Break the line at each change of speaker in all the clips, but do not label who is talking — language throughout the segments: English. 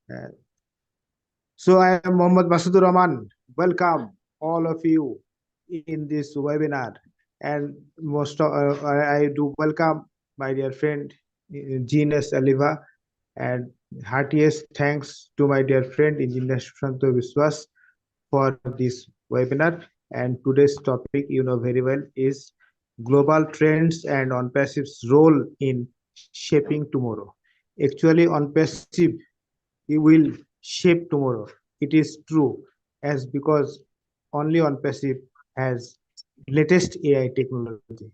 Uh, so I am Mohammad Masudur Rahman. Welcome all of you in this webinar. And I do welcome my dear friend Genius Aliva, and heartiest thanks to my dear friend Engineer Shushanto Viswas for this webinar. And today's topic, you know very well, is global trends and ONPASSIVE's role in shaping tomorrow. Actually, ONPASSIVE will shape tomorrow. It is true, as because only ONPASSIVE has latest AI technology.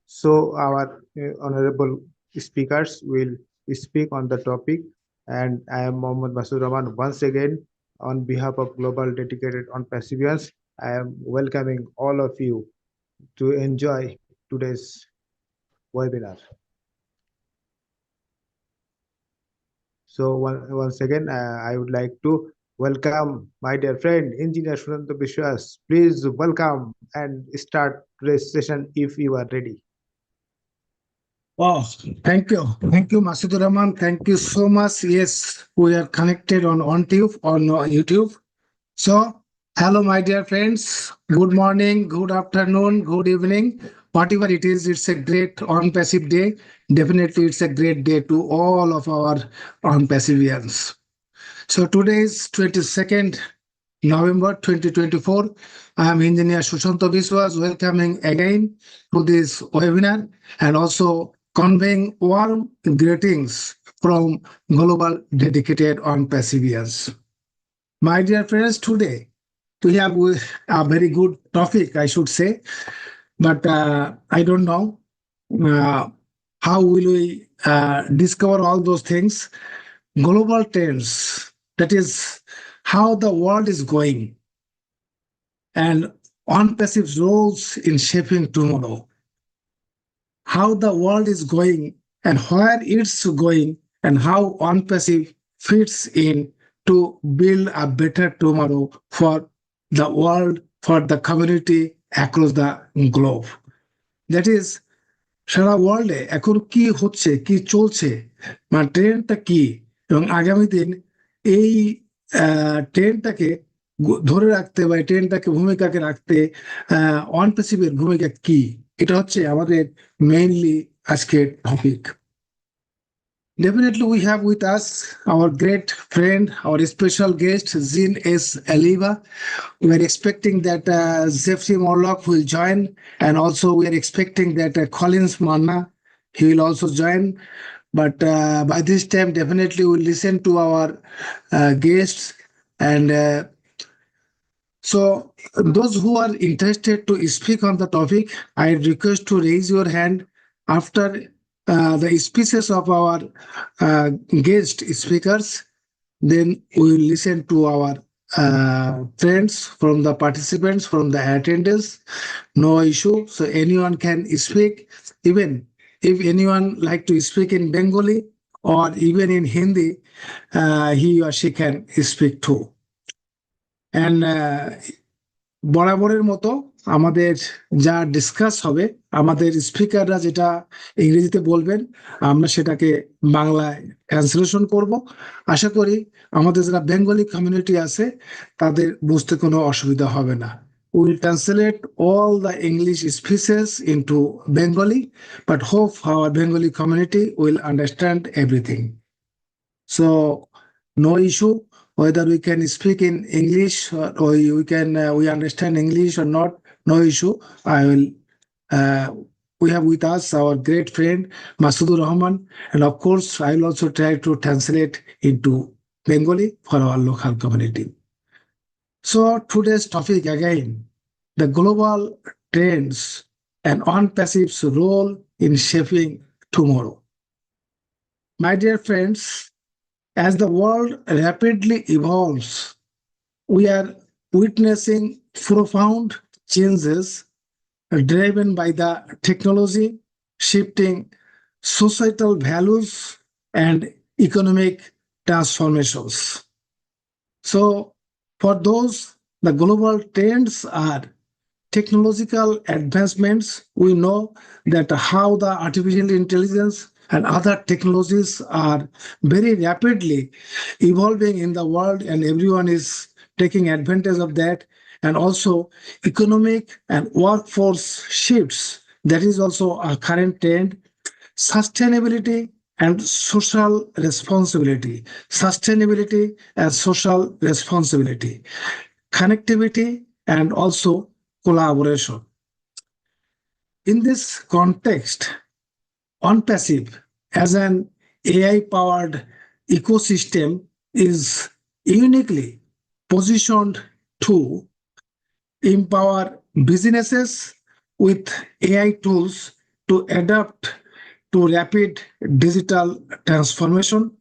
So our honorable speakers will speak on the topic, and I am Mohammad Masud Rahman once again on behalf of Global Dedicated on Passivians. I am welcoming all of you to enjoy today's webinar. So once again, I would like to welcome my dear friend, Engineer Sunanta Bishwas. Please welcome and start today's session if you are ready.
Oh, thank you. Thank you, Masudur Rahman. Thank you so much. Yes, we are connected on YouTube. So, hello, my dear friends. Good morning, good afternoon, good evening. Whatever it is, it's a great on-passive day. Definitely, it's a great day to all of our on-passivians. So, today is 22nd November 2024. I am Engineer Shushanto Biswas, welcoming again to this webinar and also conveying warm greetings from Global Dedicated on Passivians. My dear friends, today we have a very good topic, I should say, but I don't know how will we discover all those things. Global trends, that is how the world is going, and on-passive roles in shaping tomorrow. How the world is going and where it's going, and how on-passive fits in to build a better tomorrow for the world, for the community across the globe. That is, সারা ওয়ার্ল্ডে এখন কি হচ্ছে, কি চলছে, মানে ট্রেন্ডটা কি, এবং আগামী দিন এই ট্রেন্ডটাকে ধরে রাখতে বা ট্রেন্ডটাকে ভূমিকাকে রাখতে অনপ্যাসিভের ভূমিকা কি, এটা হচ্ছে আমাদের মেইনলি আজকের topic. Definitely, we have with us our great friend, our special guest, Zin S. Aliva. We are expecting that Zefti Morlock will join, and also we are expecting that Collins Manna, he will also join. But by this time, definitely we'll listen to our guests. And so those who are interested to speak on the topic, I request to raise your hand after the speeches of our guest speakers. Then we will listen to our friends from the participants, from the attendants. No issue. So anyone can speak. Even if anyone like to speak in Bengali or even in Hindi, he or she can speak too. And বরাবরের মতো আমাদের যা discuss হবে, আমাদের স্পিকাররা যেটা ইংরেজিতে বলবেন, আমরা সেটাকে বাংলায় ট্রান্সলেশন করব. আশা করি আমাদের যারা বেঙ্গলি কমিউনিটি আছে তাদের বুঝতে কোনো অসুবিধা হবে না. We will translate all the English speeches into Bengali, but hope our Bengali community will understand everything. So no issue whether we can speak in English or we understand English or not. No issue. We have with us our great friend Masudur Rahman, and of course I will also try to translate into Bengali for our local community. So today's topic again, the global trends and on-passive's role in shaping tomorrow. My dear friends, as the world rapidly evolves, we are witnessing profound changes driven by the technology, shifting societal values and economic transformations. So, for those, the global trends are technological advancements. We know that how the artificial intelligence and other technologies are very rapidly evolving in the world, and everyone is taking advantage of that. And also economic and workforce shifts, that is also a current trend. Sustainability and social responsibility, sustainability and social responsibility, connectivity and also collaboration. In this context, ONPASSIVE as an AI powered ecosystem is uniquely positioned to empower businesses with AI tools to adapt to rapid digital transformation,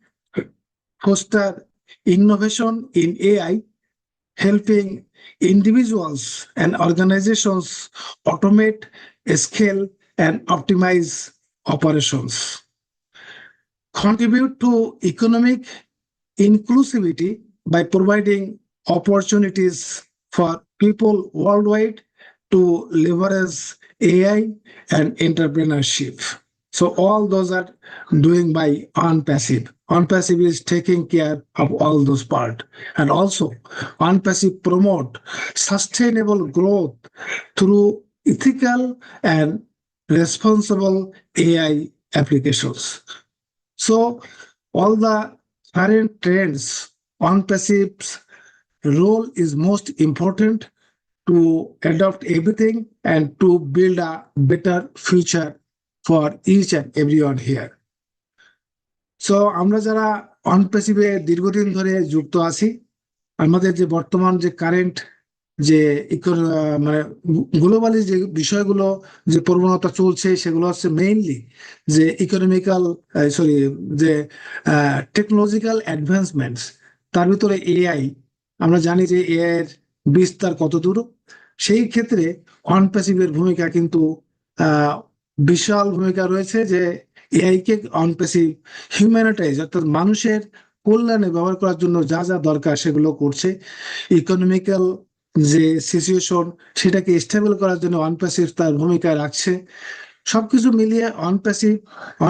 foster innovation in AI, helping individuals and organizations automate, scale, and optimize operations, contribute to economic inclusivity by providing opportunities for people worldwide to leverage AI and entrepreneurship. So all those are doing by ONPASSIVE. ONPASSIVE is taking care of all those parts. And also ONPASSIVE promote sustainable growth through ethical and responsible AI applications. So all the current trends, ONPASSIVE's role is most important to adopt everything and to build a better future for each and everyone here. So আমরা যারা অনপ্যাসিভে দীর্ঘদিন ধরে যুক্ত আছি, আমাদের যে বর্তমান যে কারেন্ট যে মানে গ্লোবালি যে বিষয়গুলো যে প্রবণতা চলছে, সেগুলো হচ্ছে মেইনলি যে ইকোনমিক্যাল যে টেকনোলজিক্যাল অ্যাডভান্সমেন্টস, তার ভিতরে এআই। আমরা জানি যে এআই এর বিস্তার কত দূর। সেই ক্ষেত্রে অনপ্যাসিভের ভূমিকা কিন্তু বিশাল ভূমিকা রয়েছে, যে এআই কে অনপ্যাসিভ হিউম্যানিটাইজ অর্থাৎ মানুষের কল্যাণে ব্যবহার করার জন্য যা যা দরকার সেগুলো করছে। ইকোনমিক্যাল যে সিচুয়েশন সেটাকে স্টেবল করার জন্য অনপ্যাসিভ তার ভূমিকা রাখছে। সবকিছু মিলিয়ে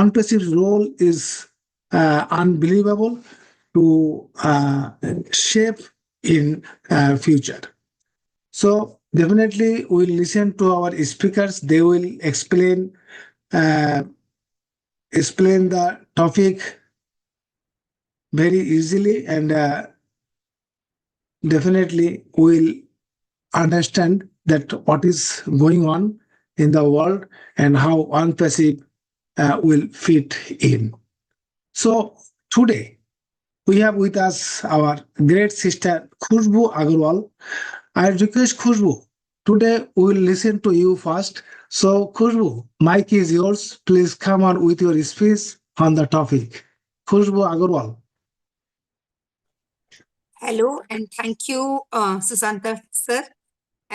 OnPassive role is unbelievable to shape in future. So definitely we'll listen to our speakers. They will explain the topic very easily, and definitely we'll understand that what is going on in the world and how ONPASSIVE will fit in. So today we have with us our great sister Khushbu Agarwal. I request Khushbu, today we will listen to you first. So Khushbu, mic is yours. Please come on with your speech on the topic. Khushbu Agarwal.
Hello and thank you, Susanta sir.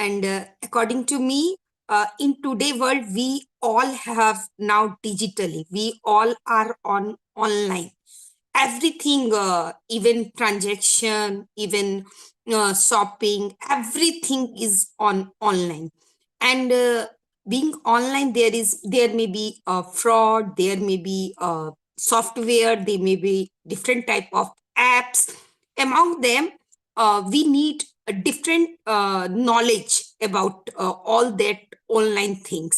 And according to me, in today's world, we all have now digitally. We all are on online. Everything, even transaction, even shopping, everything is on online. And being online, there may be fraud, there may be software, there may be different type of apps. Among them, we need a different knowledge about all that online things.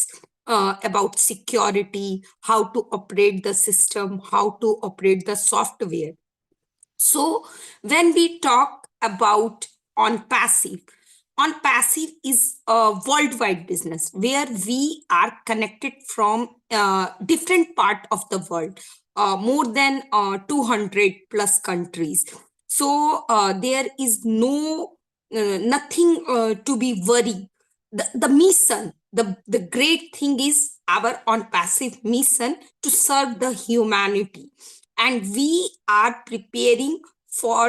About security, how to operate the system, how to operate the software. So when we talk about ONPASSIVE is a worldwide business where we are connected from different part of the world, more than 200 plus countries. So there is nothing to be worried. The mission, the great thing is our ONPASSIVE mission to serve the humanity, and we are preparing for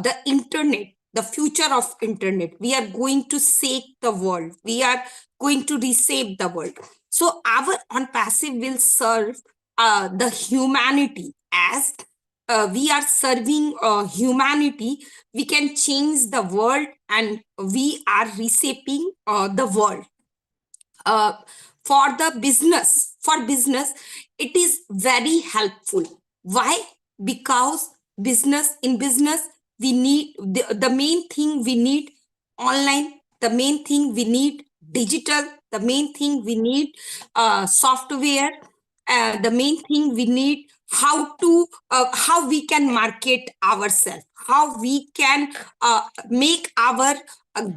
the internet, the future of internet. We are going to save the world, we are going to reshape the world. So our ONPASSIVE will serve the humanity. As we are serving humanity, we can change the world, and we are reshaping the world. For the business, for business, it is very helpful. Why? Because in business, we need the main thing we need online, the main thing we need digital, the main thing we need software, the main thing we need how we can market ourselves, how we can make our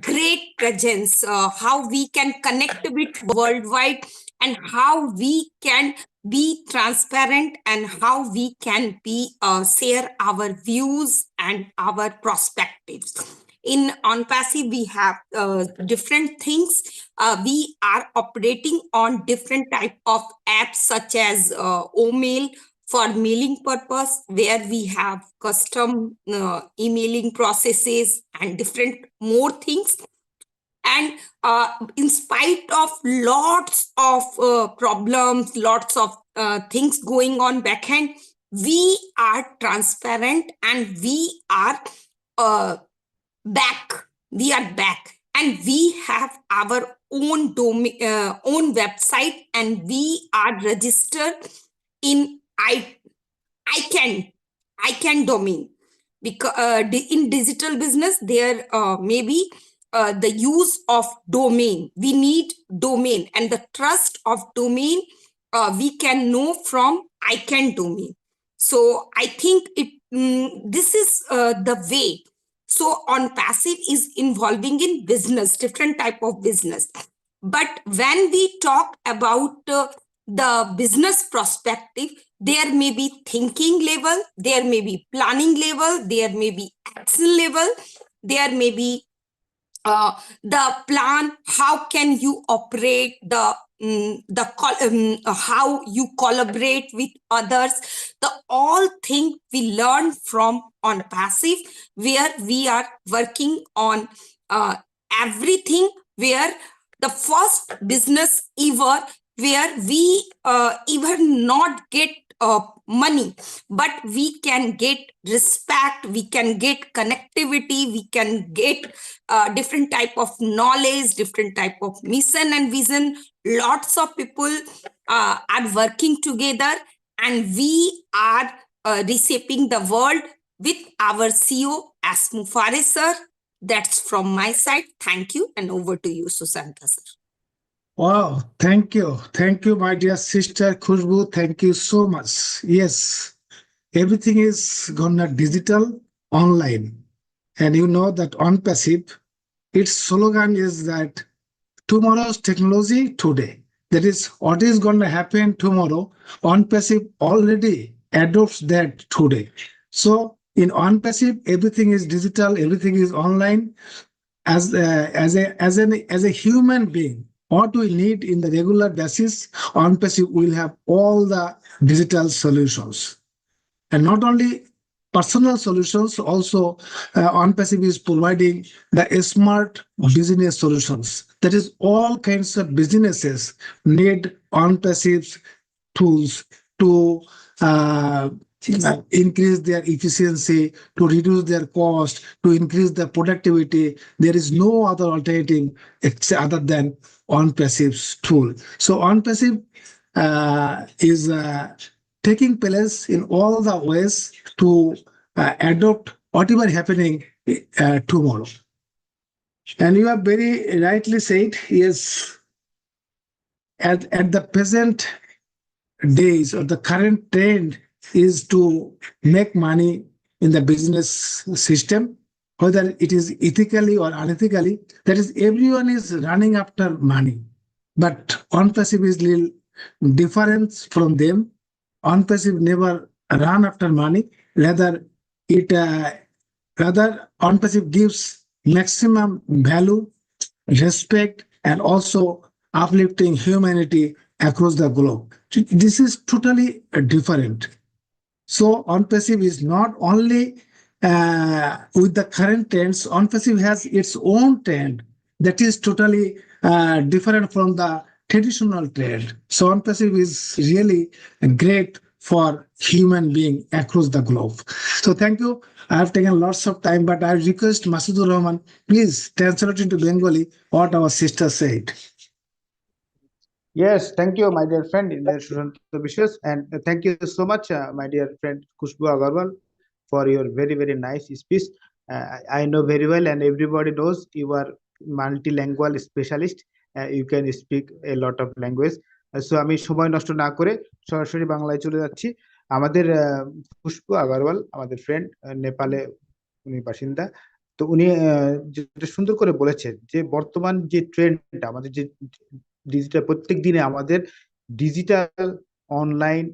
great presence, how we can connect with worldwide, and how we can be transparent, and how we can be share our views and our perspectives. In ONPASSIVE, we have different things. We are operating on different type of apps, such as OMail for mailing purpose, where we have custom emailing processes and different more things. And in spite of lots of problems, lots of things going on backhand, we are transparent, and we are back. We are back, and we have our own domain, own website, and we are registered in ICANN domain. Because in digital business, there may be the use of domain. We need domain, and the trust of domain we can know from ICANN domain. So I think this is the way. So ONPASSIVE is involving in business, different type of business. But when we talk about the business perspective, there may be thinking level, there may be planning level, there may be action level, there may be the plan, how can you operate, how you collaborate with others, the all thing we learn from ONPASSIVE, where we are working on everything, where the first business ever, where we even not get money, but we can get respect, we can get connectivity, we can get different type of knowledge, different type of mission and vision. Lots of people are working together, and we are reshaping the world with our CEO S. Mufare sir. That's from my side. Thank you, and over to you, Susanta sir.
Wow, thank you. Thank you, my dear sister Khushbu. Thank you so much. Yes, everything is gonna digital, online. And you know that ONPASSIVE, its slogan is that tomorrow's technology today. That is, what is going to happen tomorrow, ONPASSIVE already adopts that today. So in ONPASSIVE, everything is digital, everything is online. As a human being, what we need in the regular basis, ONPASSIVE will have all the digital solutions. And not only personal solutions, also ONPASSIVE is providing the smart business solutions. That is, all kinds of businesses need ONPASSIVE's tools to increase their efficiency, to reduce their cost, to increase their productivity. There is no other alternative other than ONPASSIVE's tool. So ONPASSIVE is taking place in all the ways to adopt whatever happening tomorrow. And you have very rightly said, yes, at the present days, or the current trend is to make money in the business system, whether it is ethically or unethically. That is, everyone is running after money. But ONPASSIVE is little different from them. ONPASSIVE never run after money. Rather, ONPASSIVE gives maximum value, respect, and also uplifting humanity across the globe. This is totally different. So ONPASSIVE is not only with the current trends. ONPASSIVE has its own trend that is totally different from the traditional trend. So ONPASSIVE is really great for human being across the globe. So thank you. I have taken lots of time, but I request Masudur Rahman, please translate into Bengali what our sister said.
Yes, thank you, my dear friend, in the Vicious, and thank you so much, my dear friend Khushbu Agarwal, for your very, very nice speech. I know very well, and everybody knows you are multilingual specialist. You can speak a lot of language. So আমি সময় নষ্ট না করে সরাসরি বাংলায় চলে যাচ্ছি। আমাদের খুশবু আগরওয়াল, আমাদের ফ্রেন্ড, নেপালে উনি বাসিন্দা। তো উনি যেটা সুন্দর করে বলেছেন যে বর্তমান যে ট্রেন্ডটা আমাদের যে ডিজিটাল, প্রত্যেক দিনে আমাদের ডিজিটাল অনলাইন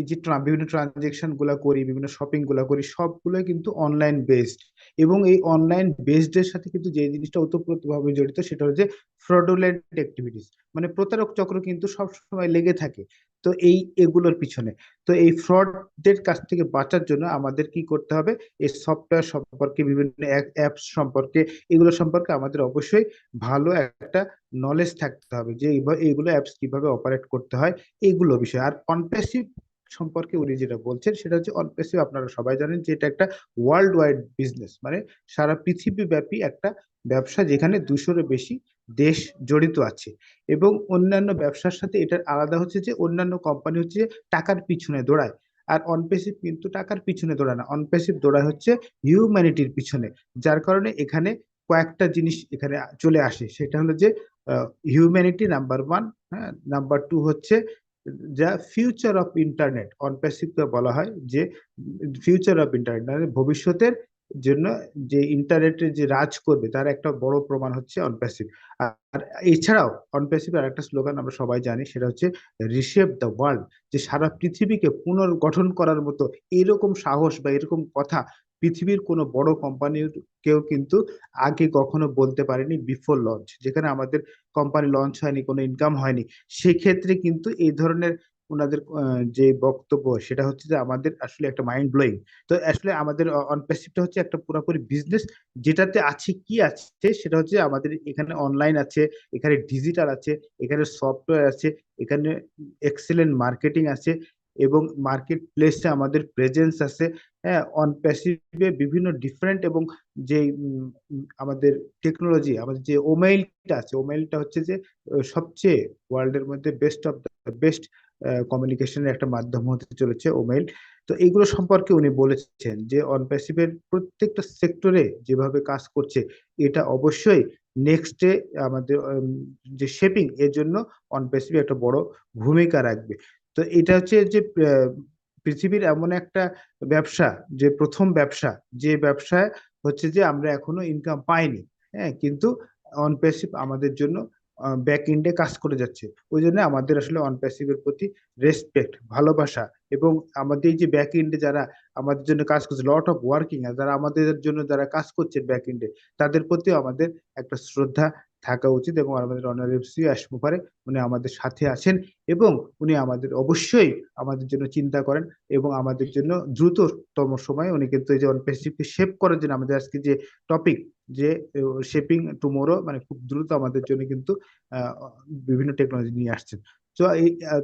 এই যে বিভিন্ন ট্রানজেকশন গুলা করি, বিভিন্ন শপিং গুলা করি, সবগুলো কিন্তু অনলাইন বেসড। এবং এই অনলাইন বেসড এর সাথে কিন্তু যে জিনিসটা ওতপ্রোতভাবে জড়িত সেটা হচ্ছে ফ্রডুলেন্ট অ্যাক্টিভিটিস, মানে প্রতারক চক্র কিন্তু সব সময় লেগে থাকে। তো এগুলোর পিছনে, তো এই ফ্রডদের কাছ থেকে বাঁচার জন্য আমাদের কি করতে হবে, এই সফটওয়্যার সম্পর্কে, বিভিন্ন অ্যাপস সম্পর্কে, এগুলো সম্পর্কে আমাদের অবশ্যই ভালো একটা নলেজ থাকতে হবে যে এইগুলো অ্যাপস কিভাবে অপারেট করতে হয়, এইগুলো বিষয়। আর অনপ্যাসিভ সম্পর্কে উনি যেটা বলছেন সেটা হচ্ছে অনপ্যাসিভ, আপনারা সবাই জানেন যে এটা একটা ওয়ার্ল্ড ওয়াইড বিজনেস, মানে সারা পৃথিবী ব্যাপী একটা ব্যবসা যেখানে 200-এর বেশি দেশ জড়িত আছে। এবং অন্যান্য ব্যবসার সাথে এটার আলাদা হচ্ছে যে অন্যান্য কোম্পানি হচ্ছে টাকার পিছনে দৌড়ায়, আর অনপ্যাসিভ কিন্তু টাকার পিছনে দৌড়ায় না, অনপ্যাসিভ দৌড়ায় হচ্ছে হিউম্যানিটির পিছনে। যার কারণে এখানে কয়েকটা জিনিস এখানে চলে আসে, সেটা হলো যে হিউম্যানিটি নাম্বার ওয়ান, হ্যাঁ, নাম্বার টু হচ্ছে যা ফিউচার অফ ইন্টারনেট, অনপ্যাসিভকে বলা হয় যে ফিউচার অফ ইন্টারনেট, মানে ভবিষ্যতের জন্য যে ইন্টারনেটের যে রাজ করবে তার একটা বড় প্রমাণ হচ্ছে অনপ্যাসিভ। আর এছাড়াও অনপ্যাসিভ আর একটা স্লোগান আমরা সবাই জানি, সেটা হচ্ছে রিশেপ দ্য ওয়ার্ল্ড, যে সারা পৃথিবীকে পুনর্গঠন করার মতো এরকম সাহস বা এরকম কথা পৃথিবীর কোনো বড় কোম্পানির কেউ কিন্তু আগে কখনো বলতে পারেনি বিফোর লঞ্চ। যেখানে আমাদের কোম্পানি লঞ্চ হয়নি, কোনো ইনকাম হয়নি, সেক্ষেত্রে কিন্তু এই ধরনের ওনাদের যে বক্তব্য সেটা হচ্ছে যে আমাদের আসলে একটা মাইন্ড ব্লোয়িং। তো আসলে আমাদের অনপ্যাসিভটা হচ্ছে একটা পুরোপুরি বিজনেস, যেটাতে আছে কি আছে সেটা হচ্ছে আমাদের এখানে অনলাইন আছে, এখানে ডিজিটাল আছে, এখানে সফটওয়্যার আছে, এখানে এক্সেলেন্ট মার্কেটিং আছে, এবং মার্কেট প্লেসে আমাদের প্রেজেন্স আছে। হ্যাঁ, অনপ্যাসিভে বিভিন্ন ডিফারেন্ট এবং যে আমাদের টেকনোলজি, আমাদের যে ওমেইলটা আছে, ওমেইলটা হচ্ছে যে সবচেয়ে ওয়ার্ল্ডের মধ্যে বেস্ট অফ দ্য বেস্ট কমিউনিকেশনের একটা মাধ্যম হতে চলেছে ওমেইল। তো এইগুলো সম্পর্কে উনি বলেছেন যে অনপ্যাসিভের প্রত্যেকটা সেক্টরে যেভাবে কাজ করছে, এটা অবশ্যই নেক্সটে আমাদের যে শেপিং এর জন্য অনপ্যাসিভ একটা বড় ভূমিকা রাখবে। তো এটা হচ্ছে যে পৃথিবীর এমন একটা ব্যবসা, যে প্রথম ব্যবসা, যে ব্যবসায় হচ্ছে যে আমরা এখনো ইনকাম পাইনি, হ্যাঁ, কিন্তু অনপ্যাসিভ আমাদের জন্য ব্যাক এন্ডে কাজ করে যাচ্ছে। ওই জন্য আমাদের আসলে অনপ্যাসিভের প্রতি রেসপেক্ট, ভালোবাসা, এবং আমাদের এই যে ব্যাক এন্ডে যারা আমাদের জন্য কাজ করছে, লট অফ ওয়ার্কিং, যারা আমাদের জন্য যারা কাজ করছে ব্যাক এন্ডে, তাদের প্রতিও আমাদের একটা শ্রদ্ধা থাকা উচিত। এবং আমাদের অনারেবল সিও আশমুফারে, উনি আমাদের সাথে আছেন, এবং উনি আমাদের অবশ্যই আমাদের জন্য চিন্তা করেন, এবং আমাদের জন্য দ্রুততম সময়ে উনি কিন্তু এই যে অনপ্যাসিভকে শেপ করার জন্য আমাদের আজকে যে টপিক, যে শেপিং টুমোরো, মানে খুব দ্রুত আমাদের জন্য কিন্তু আহ, বিভিন্ন টেকনোলজি নিয়ে আসছেন। তো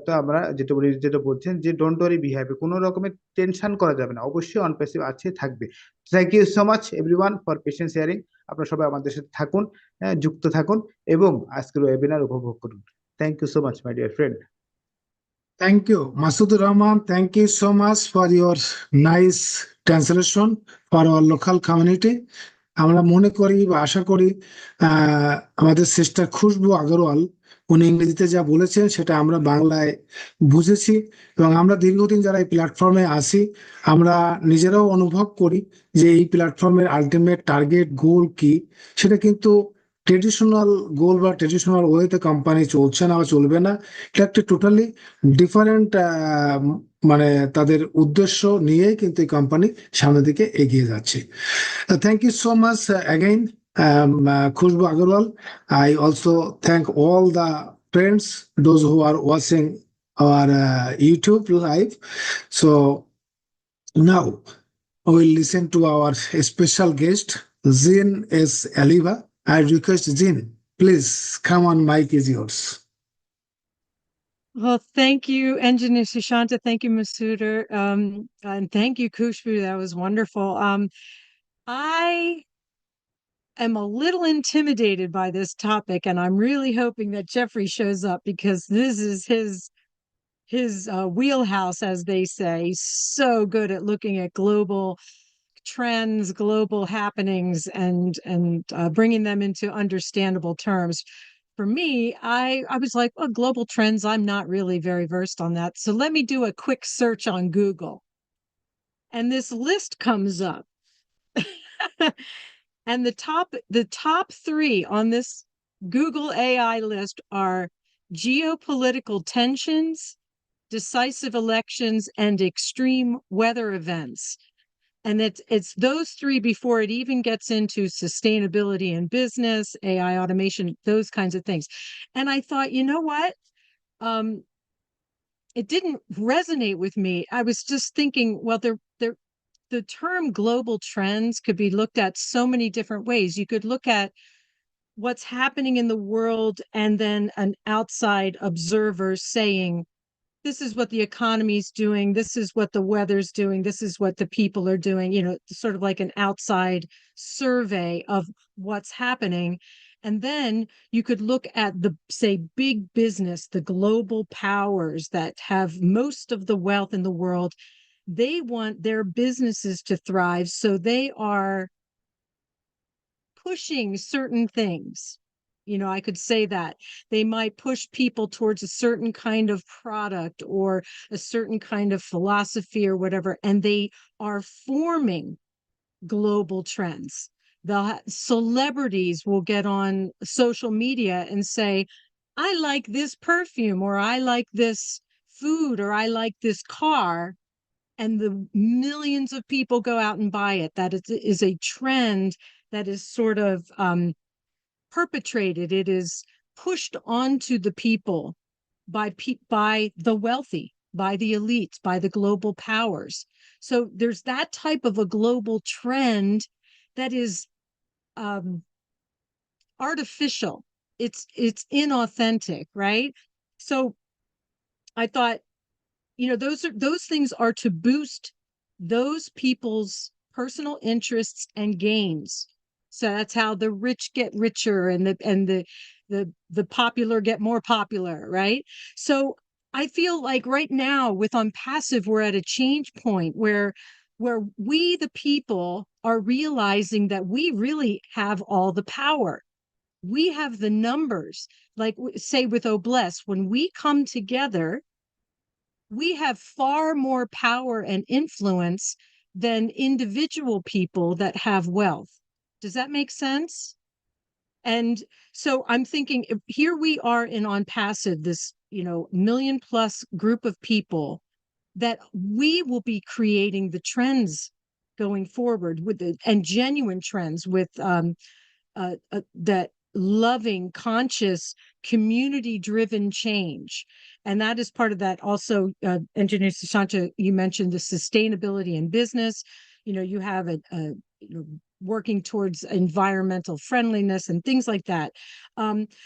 তো আমরা যেটা বলি, যেটা বলছেন যে ডোন্ট ওয়ারি বি হ্যাপি, কোনো রকমের টেনশন করা যাবে না, অবশ্যই অনপ্যাসিভ আছে, থাকবে। Thank you so much everyone for patience sharing. আপনারা সবাই আমাদের সাথে থাকুন, যুক্ত থাকুন, এবং আজকের ওয়েবিনার উপভোগ করুন। Thank you so much my dear friend.
Thank you, Masood Rahman. Thank you so much for your nice translation for our local community. আমরা মনে করি বা আশা করি আমাদের সিস্টার খুশবু আগরওয়াল উনি ইংরেজিতে যা বলেছেন সেটা আমরা বাংলায় বুঝেছি, এবং আমরা দীর্ঘদিন যারা এই প্ল্যাটফর্মে আসি আমরা নিজেরাও অনুভব করি যে এই প্ল্যাটফর্মের আলটিমেট টার্গেট গোল কি, সেটা কিন্তু ট্রেডিশনাল গোল বা ট্রেডিশনাল ওয়েতে কোম্পানি চলছে না বা চলবে না। এটা একটা টোটালি ডিফারেন্ট মানে তাদের উদ্দেশ্য নিয়েই কিন্তু এই কোম্পানি সামনের দিকে এগিয়ে যাচ্ছে। Thank you so much again, Khushbu Agarwal. I also thank all the friends, those who are watching our YouTube live. So now we will listen to our special guest, Zin S. Aliva. I request Zin, please come on, mic is yours.
Well, thank you, Engineer Sushanta. Thank you, Masuda. And thank you, Kushbu. That was wonderful. I am a little intimidated by this topic, and I'm really hoping that Jeffrey shows up because this is his wheelhouse, as they say. He's so good at looking at global trends, global happenings, and bringing them into understandable terms. For me, I was like, well, global trends, I'm not really very versed on that. So let me do a quick search on Google. And this list comes up. And the top three on this Google AI list are geopolitical tensions, decisive elections, and extreme weather events. And it's those three before it even gets into sustainability in business, AI automation, those kinds of things. And I thought, you know what? It didn't resonate with me. I was just thinking, well, the term global trends could be looked at so many different ways. You could look at what's happening in the world and then an outside observer saying, this is what the economy's doing, this is what the weather's doing, this is what the people are doing, sort of like an outside survey of what's happening. And then you could look at the, say, big business, the global powers that have most of the wealth in the world. They want their businesses to thrive, so they are pushing certain things. I could say that they might push people towards a certain kind of product or a certain kind of philosophy or whatever, and they are forming global trends. The celebrities will get on social media and say, I like this perfume, or I like this food, or I like this car. And the millions of people go out and buy it. That is a trend that is sort of perpetrated. It is pushed onto the people by the wealthy, by the elites, by the global powers. So there's that type of a global trend that is artificial. It's inauthentic, right? So I thought, those things are to boost those people's personal interests and gains. So that's how the rich get richer and the popular get more popular, right? So I feel like right now with ONPASSIVE, we're at a change point where we, the people, are realizing that we really have all the power. We have the numbers. Like, say, with Obless, when we come together, we have far more power and influence than individual people that have wealth. Does that make sense? And so I'm thinking, here we are in ONPASSIVE, this, million plus group of people, that we will be creating the trends going forward and genuine trends with that loving, conscious, community-driven change. And that is part of that. Also, Engineer Sushanta, you mentioned the sustainability in business. You have working towards environmental friendliness and things like that.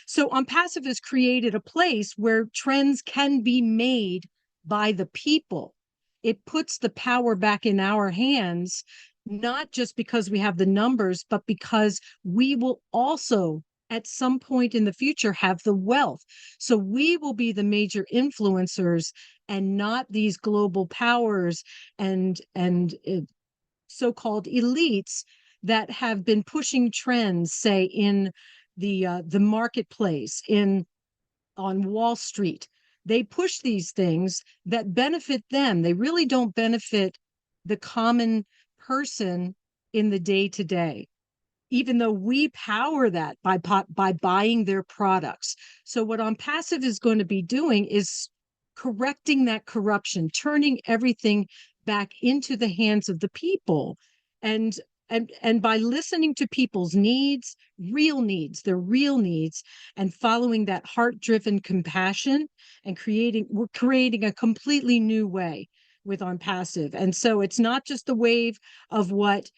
So ONPASSIVE has created a place where trends can be made by the people. It puts the power back in our hands, not just because we have the numbers, but because we will also at some point in the future have the wealth. So we will be the major influencers and not these global powers and so-called elites that have been pushing trends, say, in the marketplace, on Wall Street. They push these things that benefit them. They really don't benefit the common person in the day-to-day, even though we power that by buying their products. So what ONPASSIVE is going to be doing is correcting that corruption, turning everything back into the hands of the people. And by listening to people's needs, their real needs, and following that heart-driven compassion, and we're creating a completely new way with ONPASSIVE. And so it's not just the wave of what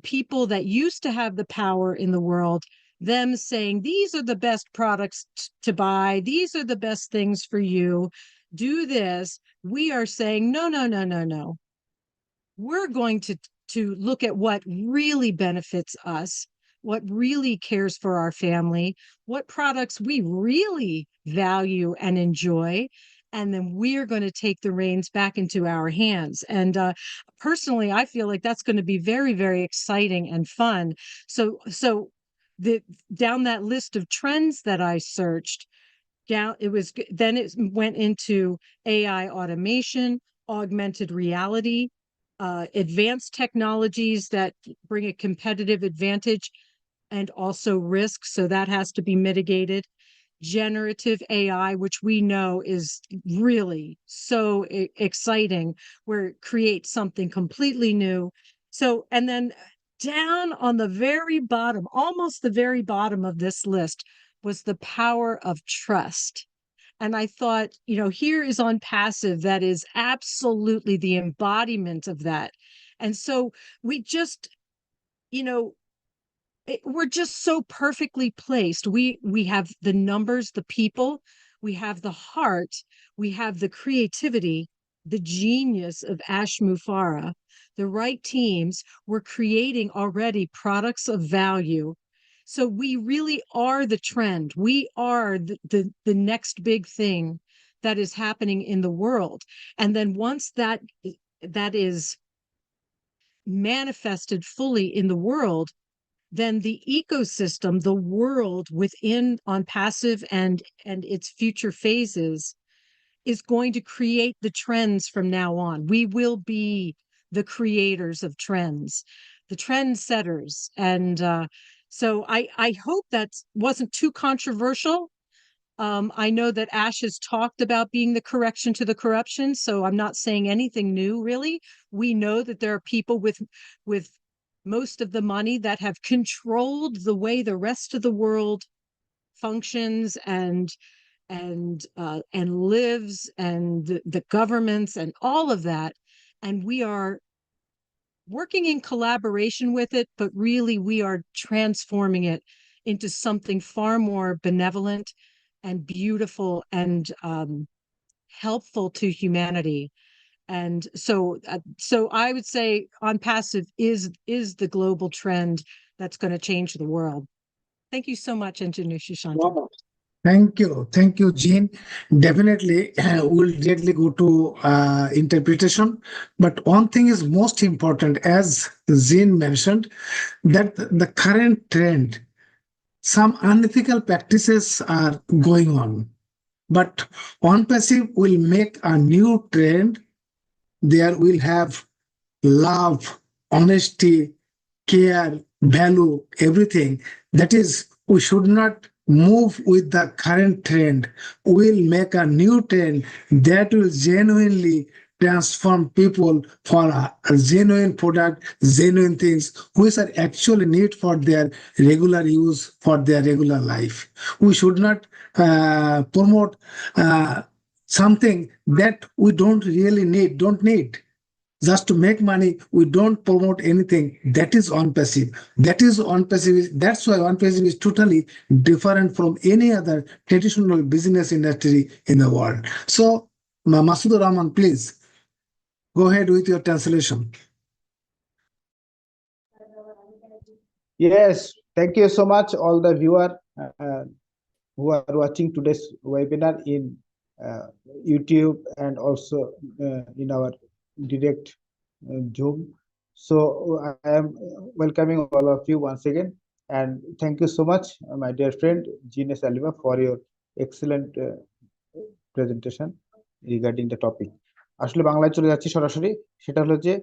people that used to have the power in the world, them saying, these are the best products to buy, these are the best things for you, do this. We are saying, no. We're going to look at what really benefits us. what really cares for our family, what products we really value and enjoy. And then we're going to take the reins back into our hands. And personally, I feel like that's going to be very, very exciting and fun. So down that list of trends that I searched, then it went into AI automation, augmented reality, advanced technologies that bring a competitive advantage and also risk. So that has to be mitigated. Generative AI, which we know is really so exciting, where it creates something completely new. So, and then down on the very bottom, almost the very bottom of this list, was the power of trust. And I thought, here is ONPASSIVE that is absolutely the embodiment of that. And so we just, we're just so perfectly placed. We have the numbers, the people, we have the heart, we have the creativity, the genius of Ash Mufarah, the right teams. We're creating already products of value. So we really are the trend. We are the next big thing that is happening in the world. And then once that is manifested fully in the world, then the ecosystem, the world within ONPASSIVE and its future phases is going to create the trends from now on. We will be the creators of trends, the trend setters. And so I hope that wasn't too controversial. I know that Ash has talked about being the correction to the corruption, so I'm not saying anything new, really. We know that there are people with most of the money that have controlled the way the rest of the world functions and lives, and the governments and all of that. And we are working in collaboration with it, but really we are transforming it into something far more benevolent and beautiful and helpful to humanity. And so I would say ONPASSIVE is the global trend that's going to change the world. Thank you so much, Engineer Sushant.
Wow. Thank you, Jean. Definitely, we'll directly go to interpretation. But one thing is most important, as Jean mentioned, that the current trend, some unethical practices are going on. But ONPASSIVE will make a new trend. There will have love, honesty, care, value, everything. That is, we should not move with the current trend. We'll make a new trend that will genuinely transform people for a genuine product, genuine things which are actually need for their regular use, for their regular life. We should not promote something that we don't really don't need. Just to make money, we don't promote anything. That is ONPASSIVE. That's why ONPASSIVE is totally different from any other traditional business industry in the world. So, Masudur Rahman, please go ahead with your translation.
Yes, thank you so much, all the viewers who are watching today's webinar in YouTube and also in our direct Zoom. So I am welcoming all of you once again, and thank you so much, my dear friend Gdo Saliva, for your excellent presentation regarding the topic. আসলে বাংলায় চলে যাচ্ছি সরাসরি। সেটা হলো যে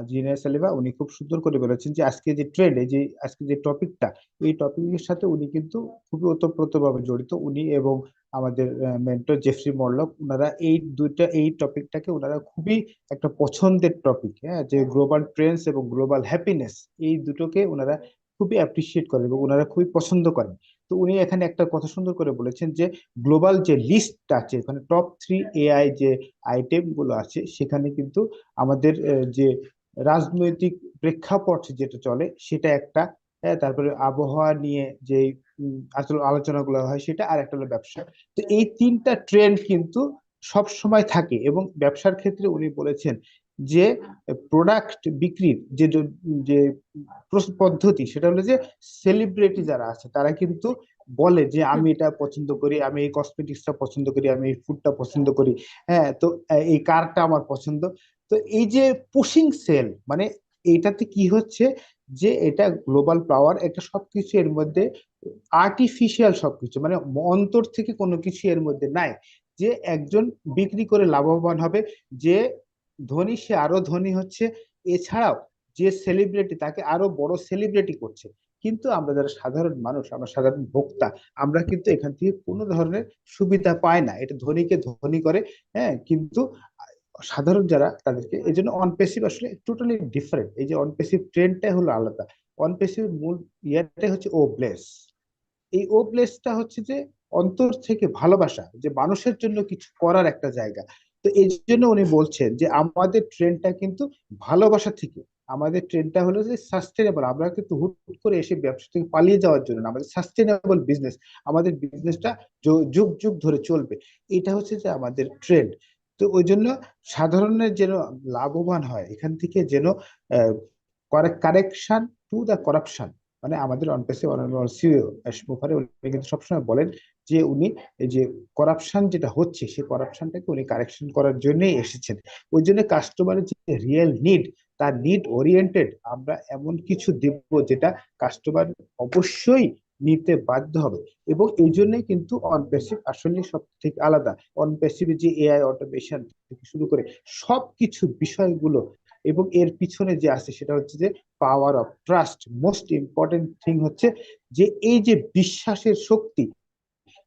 জিনে সালিভা উনি খুব সুন্দর করে বলেছেন যে আজকে যে ট্রেন্ড, এই যে আজকে যে টপিকটা, এই টপিকের সাথে উনি কিন্তু খুবই ওতপ্রোতভাবে জড়িত। উনি এবং আমাদের মেন্টর জেফরি মরলক, ওনারা এই টপিকটাকে ওনারা খুবই একটা পছন্দের টপিক, হ্যাঁ, যে গ্লোবাল ট্রেন্ডস এবং গ্লোবাল হ্যাপিনেস, এই দুটোকে ওনারা খুবই অ্যাপ্রিসিয়েট করেন এবং ওনারা খুবই পছন্দ করেন। তো উনি এখানে একটা কথা সুন্দর করে বলেছেন যে গ্লোবাল যে লিস্ট আছে, মানে টপ 3 এআই যে আইটেম গুলো আছে, সেখানে কিন্তু আমাদের যে রাজনৈতিক প্রেক্ষাপট যেটা চলে সেটা একটা, তারপরে আবহাওয়া নিয়ে যে আলোচনাগুলো হয় সেটা, আর একটা হলো ব্যবসা। তো এই তিনটা ট্রেন্ড কিন্তু সব সময় থাকে এবং ব্যবসার ক্ষেত্রে উনি বলেছেন যে প্রোডাক্ট বিক্রির যে পদ্ধতি, সেটা হলো যে সেলিব্রিটি যারা আছে তারা কিন্তু বলে যে আমি এটা পছন্দ করি, আমি এই কসমেটিক্সটা পছন্দ করি, আমি এই ফুডটা পছন্দ করি, হ্যাঁ, তো এই কারটা আমার পছন্দ। তো এই যে পুশিং সেল, মানে এইটাতে কি হচ্ছে যে এটা গ্লোবাল পাওয়ার, এটা সবকিছু এর মধ্যে আর্টিফিশিয়াল, সবকিছু মানে অন্তর থেকে কোনো কিছু এর মধ্যে নাই। যে একজন বিক্রি করে লাভবান হবে, যে ধনী সে আরো ধনী হচ্ছে, এছাড়াও যে সেলিব্রিটি তাকে আরো বড় সেলিব্রিটি করছে। কিন্তু আমরা যারা সাধারণ মানুষ, আমরা সাধারণ ভোক্তা, আমরা কিন্তু এখান থেকে কোনো ধরনের সুবিধা পাই না। এটা ধনীকে ধনী করে, হ্যাঁ, কিন্তু সাধারণ যারা তাদেরকে, এই জন্য অনপেসিভ আসলে টোটালি ডিফারেন্ট। এই যে অনপেসিভ ট্রেন্ডটাই হলো আলাদা। অনপেসিভ মূল ইয়াটাই হচ্ছে ও ব্লেস। এই ও প্লেসটা হচ্ছে যে অন্তর থেকে ভালোবাসা, যে মানুষের জন্য কিছু করার একটা জায়গা। তো এই জন্য উনি বলছেন যে আমাদের ট্রেনটা কিন্তু ভালোবাসা থেকে, আমাদের ট্রেনটা হলো যে সাস্টেনেবল। আমরা কিন্তু হুট হুট করে এসে ব্যবসা থেকে পালিয়ে যাওয়ার জন্য না, আমাদের সাস্টেনেবল বিজনেস, আমাদের বিজনেসটা যুগ যুগ ধরে চলবে, এটা হচ্ছে যে আমাদের ট্রেন্ড। তো ওই জন্য সাধারণের যেন লাভবান হয়, এখান থেকে যেন কারেকশন টু দ্য করাপশন। মানে আমাদের অনপেসিভ সিইও মুখারে উনি কিন্তু সবসময় বলেন যে উনি এই যে করাপশন যেটা হচ্ছে, সেই করাপশনটাকে উনি কারেকশন করার জন্যই এসেছেন। ওই জন্য কাস্টমারের যে রিয়েল নিড, তার নিড ওরিয়েন্টেড আমরা এমন কিছু দেব যেটা কাস্টমার অবশ্যই নিতে বাধ্য হবে। এবং এই জন্যই কিন্তু অনপেসিভ আসলে সব থেকে আলাদা। অনপেসিভ যে এআই অটোমেশন থেকে শুরু করে সবকিছু বিষয়গুলো, এবং এর পিছনে যে আছে সেটা হচ্ছে যে power of trust. Most important thing হচ্ছে যে এই যে বিশ্বাসের শক্তি,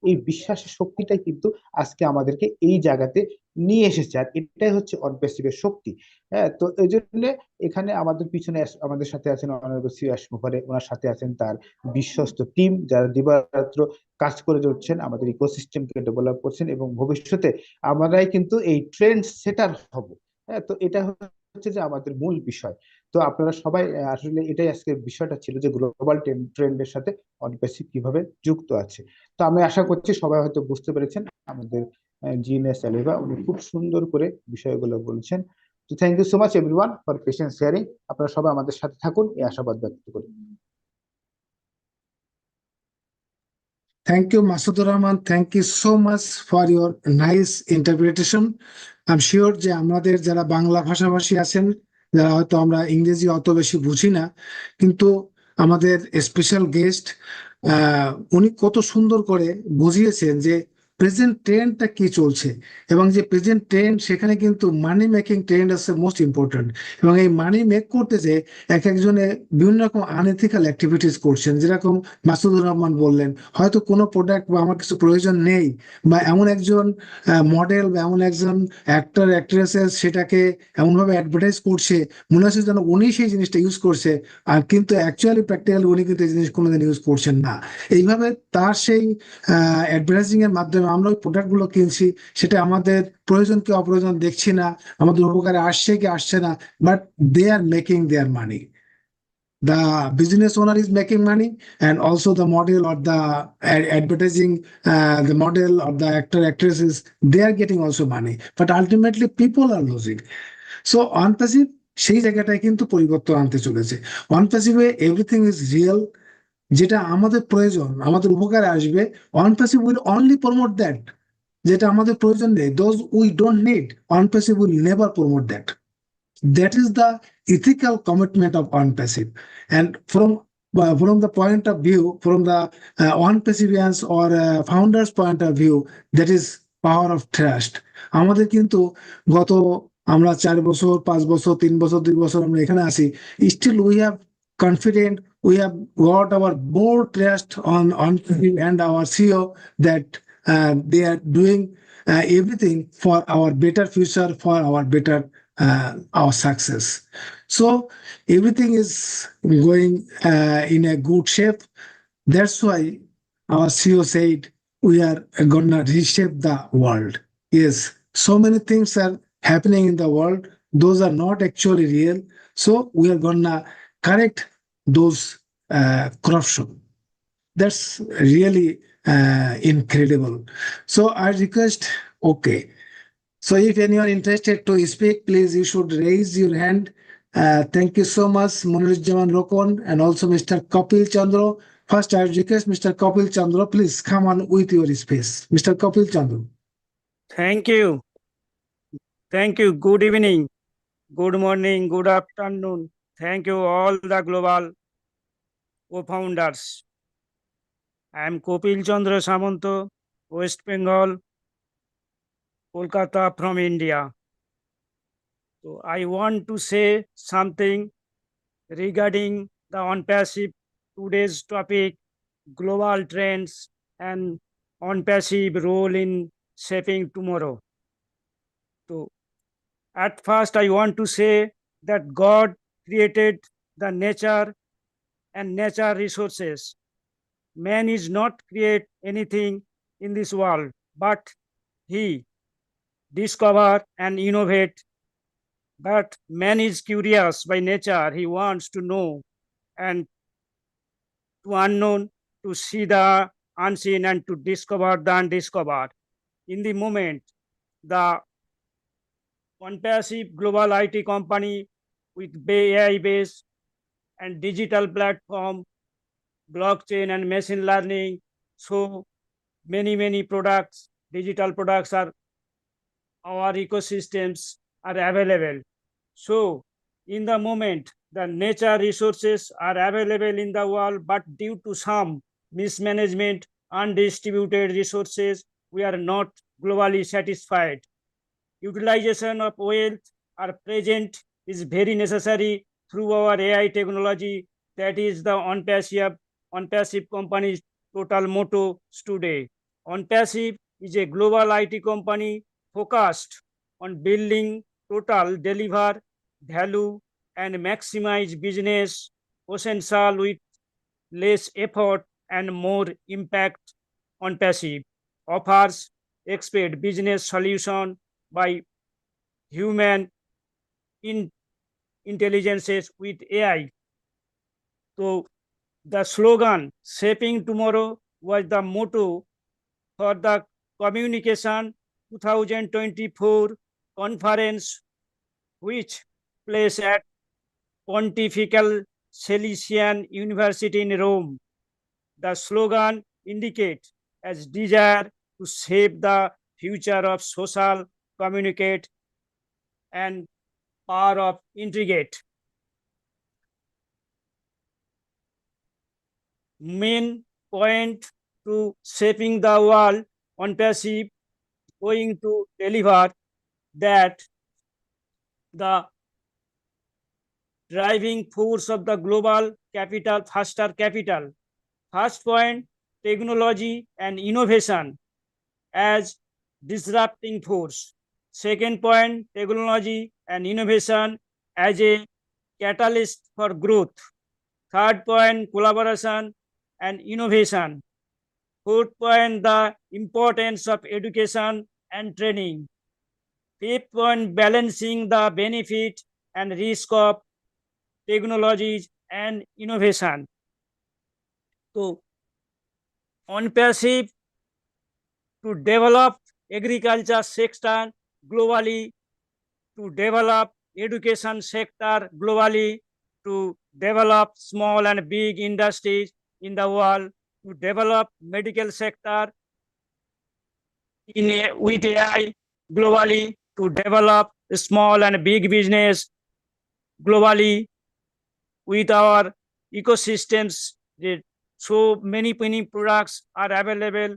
এই বিশ্বাসের শক্তিটাই কিন্তু আজকে আমাদেরকে এই জায়গাতে নিয়ে এসেছে, আর এটাই হচ্ছে অনপেসিভের শক্তি। হ্যাঁ, তো এই জন্য এখানে আমাদের পিছনে আমাদের সাথে আছেন অনারেবল সিয়াস মুখারে, ওনার সাথে আছেন তার বিশ্বস্ত টিম, যারা দিবারাত্র কাজ করে যাচ্ছেন, আমাদের ইকোসিস্টেমকে ডেভেলপ করছেন, এবং ভবিষ্যতে আমরাই কিন্তু এই ট্রেন্ড সেটার হব। হ্যাঁ, তো এটা হচ্ছে যে আমাদের মূল বিষয়। তো আপনারা সবাই আসলে এটাই আজকে বিষয়টা ছিল, যে গ্লোবাল ট্রেন্ডের সাথে অনপেসিভ কিভাবে যুক্ত আছে। তো আমি আশা করছি সবাই হয়তো বুঝতে পেরেছেন। আমাদের জিএনএস আলিভা উনি খুব সুন্দর করে বিষয়গুলো বলছেন। তো thank you so much everyone for patience sharing. আপনারা সবাই আমাদের সাথে থাকুন, এই আশাবাদ ব্যক্ত করি।
Thank you, Masudur Rahman. Thank you so much for your nice interpretation. I'm sure যে আমাদের যারা বাংলা ভাষাভাষী আছেন, যারা হয়তো আমরা ইংরেজি অত বেশি বুঝি না, কিন্তু আমাদের স্পেশাল গেস্ট উনি কত সুন্দর করে বুঝিয়েছেন যে প্রেজেন্ট ট্রেন্ডটা কি চলছে, এবং যে প্রেজেন্ট ট্রেন্ড সেখানে কিন্তু মানি মেকিং ট্রেন্ড আছে মোস্ট ইম্পর্টেন্ট। এবং এই মানি মেক করতে যে এক একজনে বিভিন্ন রকম আনএথিক্যাল অ্যাক্টিভিটিস করছেন, যেরকম মাসুদুর রহমান বললেন, হয়তো কোনো প্রোডাক্ট বা আমার কিছু প্রয়োজন নেই, বা এমন একজন মডেল বা এমন একজন অ্যাক্টর অ্যাক্ট্রেসেস সেটাকে এমনভাবে অ্যাডভার্টাইজ করছে, মনে হচ্ছে যেন উনি সেই জিনিসটা ইউজ করছে, আর কিন্তু অ্যাকচুয়ালি প্র্যাকটিক্যালি উনি কিন্তু এই জিনিস কোনোদিন ইউজ করছেন না। এইভাবে তার সেই অ্যাডভার্টাইজিং এর মাধ্যমে আমরা ওই প্রোডাক্ট গুলো কিনছি, সেটা আমাদের প্রয়োজন কি অপ্রয়োজন দেখছি না, আমাদের উপকারে আসছে কি আসছে না, but they are making their money. The business owner is making money, and also the model or the advertising, the model or the actor actresses, they are getting also money, but ultimately people are losing. So on passive সেই জায়গাটায় কিন্তু পরিবর্তন আনতে চলেছে। On প্যাসিভে everything is real, যেটা আমাদের প্রয়োজন, আমাদের উপকারে আসবে, on passive will only promote that. যেটা আমাদের প্রয়োজন নেই, those we don't need, on passive will never promote that. That is the ethical commitment of ONPASSIVE. And from the point of view, from the ONPASSIVIANS or founders point of view, that is power of trust. আমাদের কিন্তু গত আমরা 4 বছর 5 বছর 3 বছর 2 বছর আমরা এখানে আছি, still we have confident, we have got our more trust on ONPASSIVE and our CEO that they are doing everything for our better future, for our better our success. So everything is going in a good shape. That's why our CEO said we are gonna reshape the world. Yes, so many things are happening in the world. Those are not actually real. So we are gonna correct those corruption. That's really incredible. So I request, okay. So if anyone interested to speak, please you should raise your hand. Thank you so much, Munirujjaman Rokon, and also Mr. Kapil Chandra. First, I request Mr. Kapil Chandra, please come on with your space. Mr. Kapil Chandra.
Thank you. Thank you. Good evening, good morning, good afternoon. Thank you all the global co-founders. I am Kopil Chandra Samanto, West Bengal, Kolkata from India. So I want to say something regarding the ONPASSIVE today's topic, global trends and ONPASSIVE role in shaping tomorrow. So at first, I want to say that God created the nature and nature resources. Man is not create anything in this world, but he discover and innovate. But man is curious by nature. He wants to know and to unknown, to see the unseen and to discover the undiscovered. In the moment, the ONPASSIVE global IT company with AI based and digital platform, blockchain and machine learning. So many products, digital products are our ecosystems are available. So in the moment, the nature resources are available in the world, but due to some mismanagement, undistributed resources, we are not globally satisfied. Utilization of wealth are present is very necessary through our AI technology. That is the ONPASSIVE company's total motto today. ONPASSIVE is a global IT company focused on building total deliver value and maximize business potential with less effort and more impact. ONPASSIVE offers expert business solution by human intelligences with AI. So the slogan "Shaping Tomorrow" was the motto for the Communication 2024 conference, which place at Pontifical Salesian University in Rome. The slogan indicates as desire to shape the future of social communicate and power of integrate. Main point to shaping the world ONPASSIVE going to deliver that the driving force of the global capital, faster capital. First point, technology and innovation as disrupting force. Second point, technology and innovation as a catalyst for growth. Third point, collaboration and innovation. Fourth point, the importance of education and training. Fifth point, balancing the benefit and risk of technologies and innovation. So, ONPASSIVE to develop agriculture sector globally, to develop education sector globally, to develop small and big industries in the world, to develop medical sector with AI globally, to develop small and big business globally with our ecosystems. So many products are available.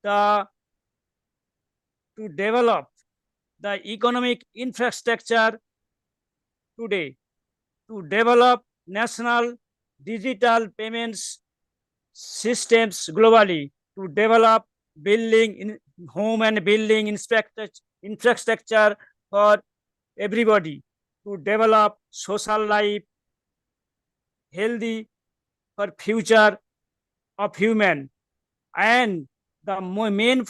To develop the economic infrastructure today, to develop national digital payments systems globally, to develop building in home and building infrastructure for everybody, to develop social life healthy for future of human. And the main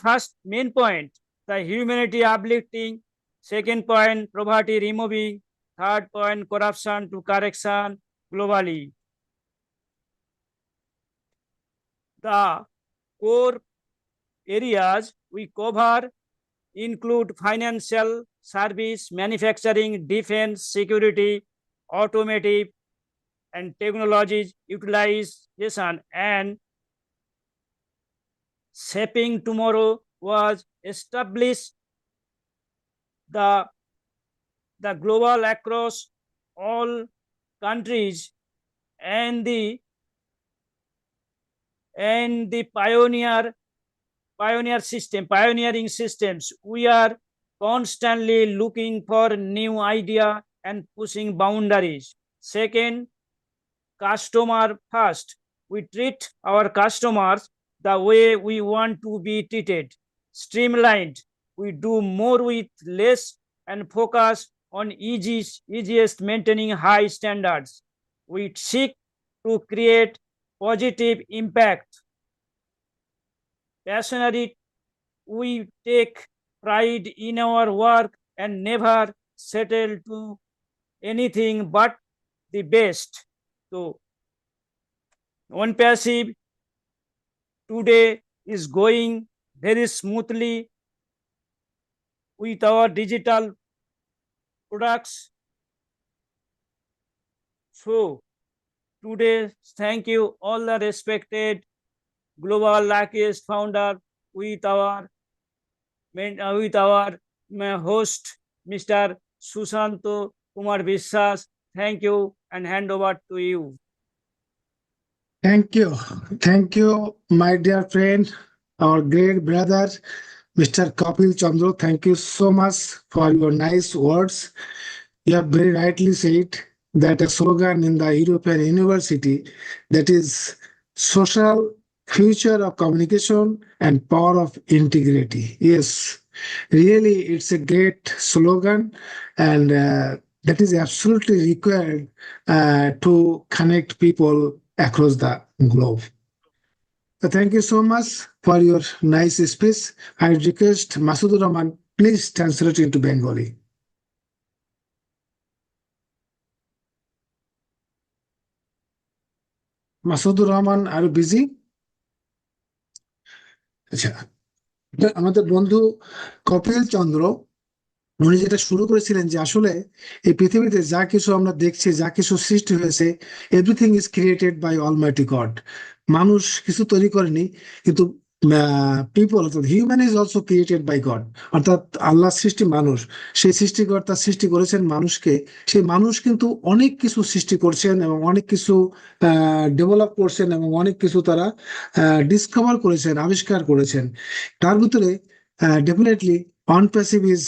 point, the humanity uplifting. Second point, poverty removing. Third point, corruption to correction globally. The core areas we cover include financial, service, manufacturing, defense, security, automotive, and technologies utilization and shaping tomorrow was established the global across all countries and the pioneering systems. We are constantly looking for new idea and pushing boundaries. Second, customer first. We treat our customers the way we want to be treated. Streamlined. We do more with less and focus on easiest maintaining high standards. We seek to create positive impact. Passionate, we take pride in our work and never settle to anything but the best. So, ONPASSIVE today is going very smoothly with our digital products. So, today, thank you all the respected global luckiest founder with our host, Mr. Susanto Kumar Vishwas. Thank you and hand over to you.
Thank you. Thank you, my dear friend, our great brother, Mr. Kapil Chandra. Thank you so much for your nice words. You have very rightly said that a slogan in the European University, that is social future of communication and power of integrity. Yes, really, it's a great slogan, and that is absolutely required to connect people across the globe. So thank you so much for your nice speech. I request Masudur Rahman, please translate into Bengali. Masudur Rahman, are you busy? আচ্ছা, আমাদের বন্ধু কপিল চন্দ্র উনি যেটা শুরু করেছিলেন যে আসলে এই পৃথিবীতে যা কিছু আমরা দেখছি, যা কিছু সৃষ্টি হয়েছে, everything is created by almighty God. মানুষ কিছু তৈরি করেনি, কিন্তু পিপল অর্থাৎ human is also created by God. অর্থাৎ আল্লাহ সৃষ্টি মানুষ, সেই সৃষ্টিকর্তা সৃষ্টি করেছেন মানুষকে। সেই মানুষ কিন্তু অনেক কিছু সৃষ্টি করছেন এবং অনেক কিছু ডেভেলপ করছেন এবং অনেক কিছু তারা ডিসকভার করেছেন, আবিষ্কার করেছেন। তার ভিতরে definitely ONPASSIVE is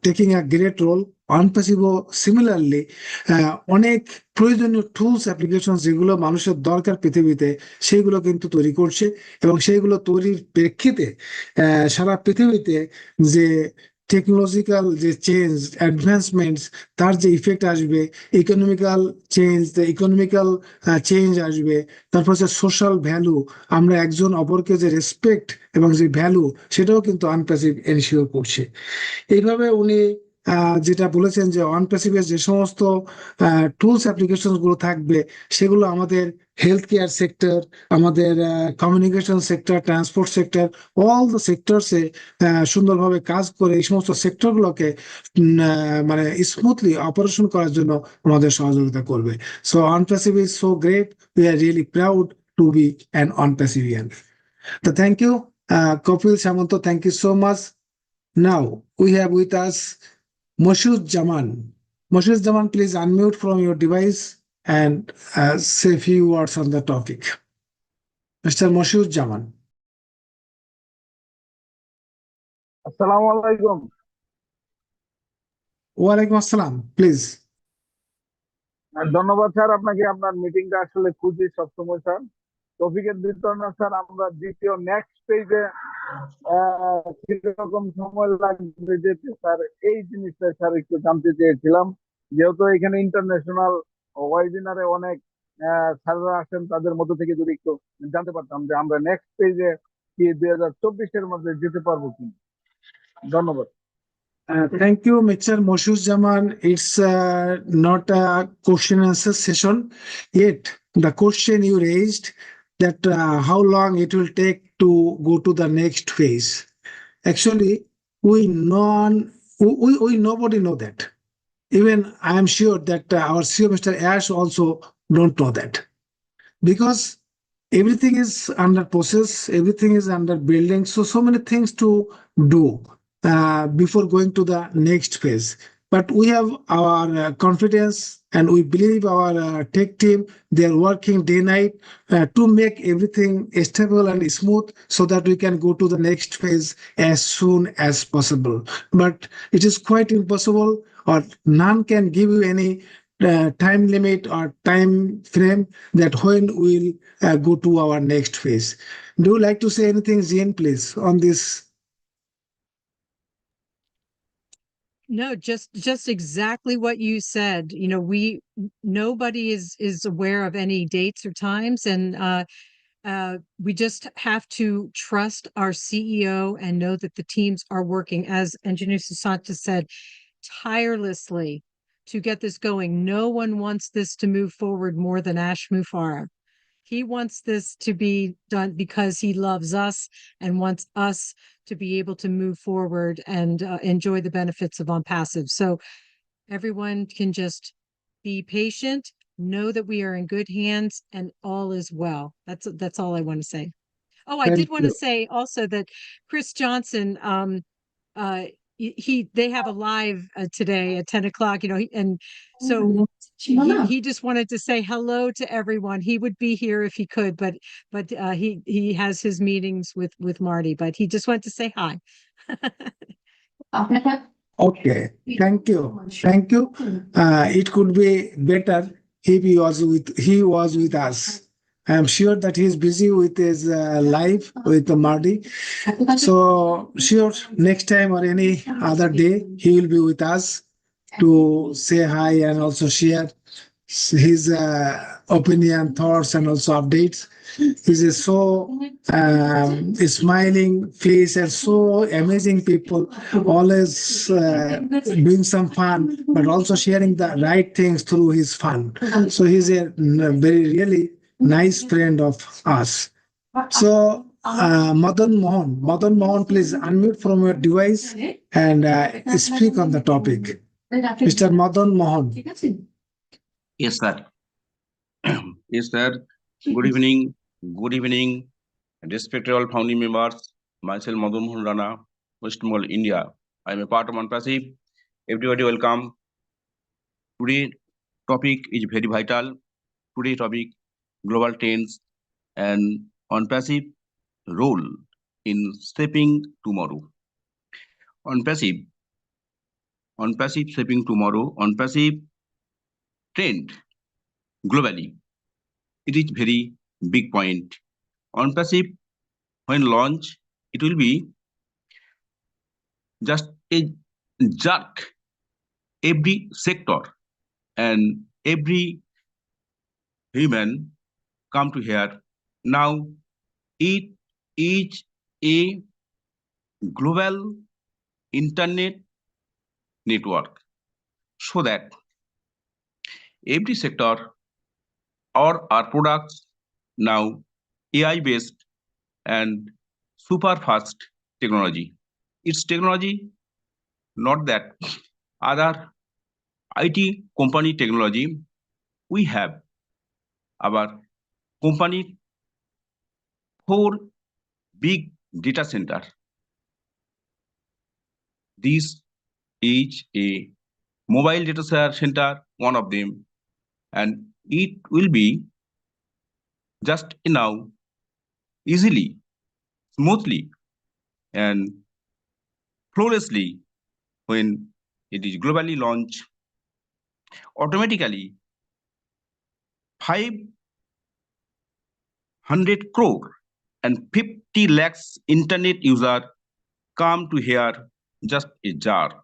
taking a great role. ONPASSIVE similarly অনেক প্রয়োজনীয় টুলস অ্যাপ্লিকেশন যেগুলো মানুষের দরকার পৃথিবীতে, সেইগুলো কিন্তু তৈরি করছে এবং সেইগুলো তৈরির প্রেক্ষিতে সারা পৃথিবীতে যে টেকনোলজিক্যাল যে চেঞ্জ, অ্যাডভান্সমেন্টস, তার যে ইফেক্ট আসবে, ইকোনমিক্যাল চেঞ্জ আসবে, তারপর হচ্ছে সোশ্যাল ভ্যালু, আমরা একজন অপরকে যে রেসপেক্ট এবং যে ভ্যালু, সেটাও কিন্তু ONPASSIVE এনশিওর করছে। এইভাবে উনি যেটা বলেছেন যে ONPASSIVE যে সমস্ত টুলস অ্যাপ্লিকেশন গুলো থাকবে, সেগুলো আমাদের হেলথ কেয়ার সেক্টর, আমাদের communication sector, transport sector, all the সেক্টরসে সুন্দরভাবে কাজ করে এই সমস্ত সেক্টরগুলোকে মানে স্মুথলি অপারেশন করার জন্য আমাদের সহযোগিতা করবে। So ONPASSIVE is so great, we are really proud to be an ONPASSIVIAN. তো thank you Kapil Samanta, thank you so much. Now we have with us Moshiud Jaman. Moshiud Jaman, please unmute from your device and say a few words on the topic. Mr. Moshiud Jaman.
আসসালামু আলাইকুম।
ওয়ালাইকুম আসসালাম, please.
ধন্যবাদ sir আপনাকে, আপনার মিটিংটা আসলে খুবই সবসময় স্যার। টপিকের বিতরণ স্যার, আমরা দ্বিতীয় নেক্সট পেজে কিরকম সময় লাগবে যেতে স্যার, এই জিনিসটা স্যার একটু জানতে চেয়েছিলাম। যেহেতু এখানে ইন্টারন্যাশনাল ওয়েবিনারে অনেক স্যাররা আসেন, তাদের মধ্যে থেকে যদি একটু জানতে পারতাম যে আমরা নেক্সট পেজে কি 2024-এর মধ্যে যেতে পারবো কিনা। ধন্যবাদ।
Thank you, Mr. Moshiud Jaman. It's not a question answer session yet. The question you raised, that how long it will take to go to the next phase. Actually, we nobody know that. Even I am sure that our CEO, Mr. Ash, also don't know that, because everything is under process, everything is under building. So many things to do before going to the next phase. But we have our confidence, and we believe our tech team. They are working day night to make everything stable and smooth, so that we can go to the next phase as soon as possible. But it is quite impossible, or none can give you any time limit or time frame that when we'll go to our next phase. Do you like to say anything, Jean, please, on this?
No, just exactly what you said. You know, nobody is aware of any dates or times, and we just have to trust our CEO and know that the teams are working, as Engineer Susanta said, tirelessly to get this going. No one wants this to move forward more than Ash Mufareh. He wants this to be done because he loves us and wants us to be able to move forward and enjoy the benefits of ONPASSIVE. So everyone can just be patient, know that we are in good hands, and all is well. That's all I want to say. Oh, I did want to say also that Chris Johnson, they have a live today at 10 o'clock, you know, and so he just wanted to say hello to everyone. He would be here if he could, but he has his meetings with Marty, but he just wanted to say hi.
Okay, thank you. It could be better if he was with us. I am sure that he is busy with his life with Marty. So sure, next time or any other day, he will be with us to say hi and also share his opinion, thoughts, and also updates. He's a so smiling face and so amazing people, always doing some fun, but also sharing the right things through his fun. So he's a very really nice friend of us. So Madan Mohan, please unmute from your device and speak on the topic. Mr. Madan Mohan.
Yes, sir. Yes, sir. Good evening. Good evening. Respected all founding members. Myself, Madan Mohan Rana, West Bengal, India. I am a part of ONPASSIVE. Everybody welcome. Today topic is very vital. Today topic, global trends and ONPASSIVE role in shaping tomorrow. ONPASSIVE shaping tomorrow. ONPASSIVE trend globally. It is very big point. ONPASSIVE, when launched, it will be just a jerk every sector and every human come to here. Now it is a global internet network, so that every sector or our products now AI based and super fast technology. It's technology, not that other IT company technology. We have our company 4 big data center. This is a mobile data center, one of them, and it will be just now easily, smoothly, and flawlessly when it is globally launched. Automatically 500 crore and 50 lakhs internet user come to hear just a jar.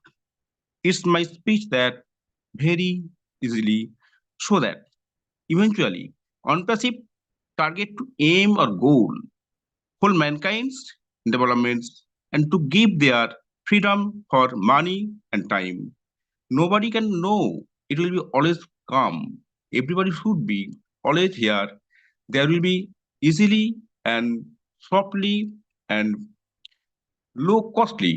It's my speech that very easily so that eventually ONPASSIVE target to aim or goal for mankind's developments and to give their freedom for money and time. Nobody can know. It will be always come. Everybody should be always here. There will be easily and softly and low costly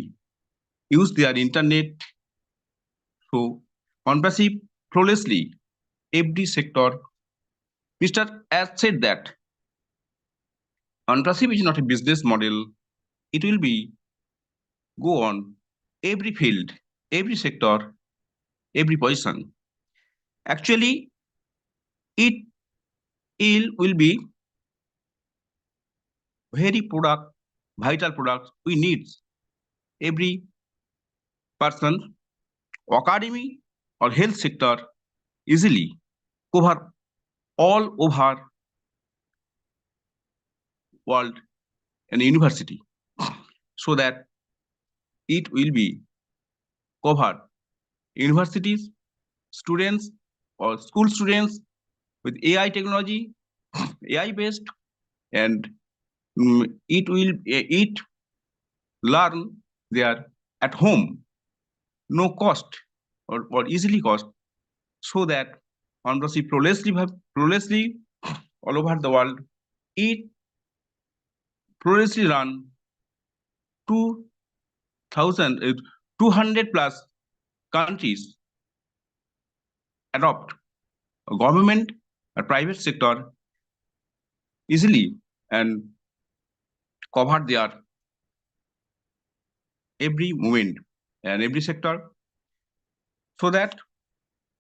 use their internet. So ONPASSIVE flawlessly every sector. Mr. S said that ONPASSIVE is not a business model. It will be go on every field, every sector, every position. Actually, it will be very vital product we need every person, academy or health sector easily cover all over world and university, so that it will be covered universities, students or school students with AI technology, AI based, and it learn there at home, no cost or easily cost, so that ONPASSIVE flawlessly all over the world. It flawlessly run 200 plus countries adopt a government or private sector easily and cover their every moment and every sector, so that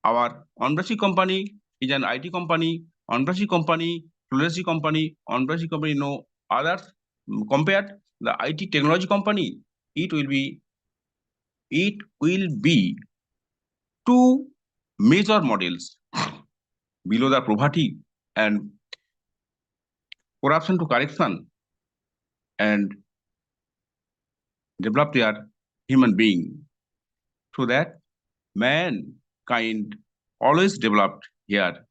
our ONPASSIVE company is an IT company, ONPASSIVE company, flawlessly company, ONPASSIVE company, no others compared the IT technology company. It will be two major models below the poverty and corruption to correction, and develop their human being, so that mankind always developed here.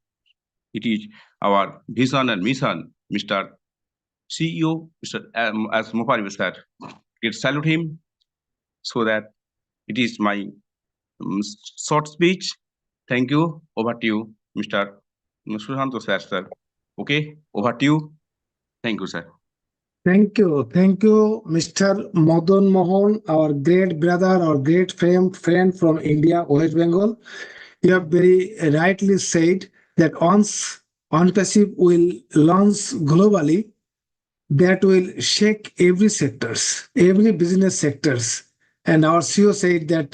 It is our vision and mission, Mr. CEO, Mr. As Mopari said. It salute him, so that it is my short speech. Thank you. Over to you, Mr. Susanto sir. Okay, over to you. Thank you, sir.
Thank you, Mr. Madan Mohan, our great brother, our great friend from India, West Bengal. You have very rightly said that once ONPASSIVE will launch globally, that will shake every sectors, every business sectors. And our CEO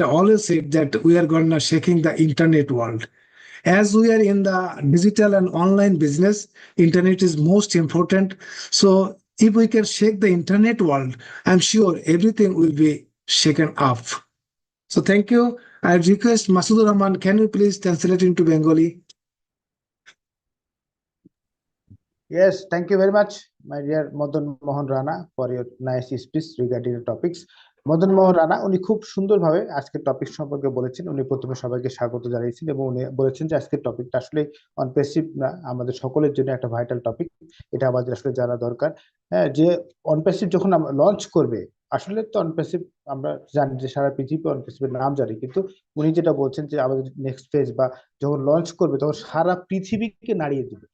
always said that we are going to shaking the internet world. As we are in the digital and online business, internet is most important. So if we can shake the internet world, I'm sure everything will be shaken up. So thank you. I request Masudur Rahman, can you please translate into Bengali?
Yes, thank you very much, my dear Madan Mohan Rana, for your nice speech regarding the topics. Madan Mohan Rana উনি খুব সুন্দরভাবে আজকের topic সম্পর্কে বলেছেন। উনি প্রথমে সবাইকে স্বাগত জানিয়েছেন এবং উনি বলেছেন যে আজকের টপিকটা আসলে অনপ্যাসিভ না, আমাদের সকলের জন্য একটা ভাইটাল টপিক। এটা আমাদের আসলে জানা দরকার। হ্যাঁ, যে অনপ্যাসিভ যখন লঞ্চ করবে, আসলে তো অনপ্যাসিভ আমরা জানি যে সারা পৃথিবী অনপ্যাসিভের নাম জানি, কিন্তু উনি যেটা বলছেন যে আমাদের নেক্সট ফেজ বা যখন লঞ্চ করবে তখন সারা পৃথিবীকে নাড়িয়ে দিবে।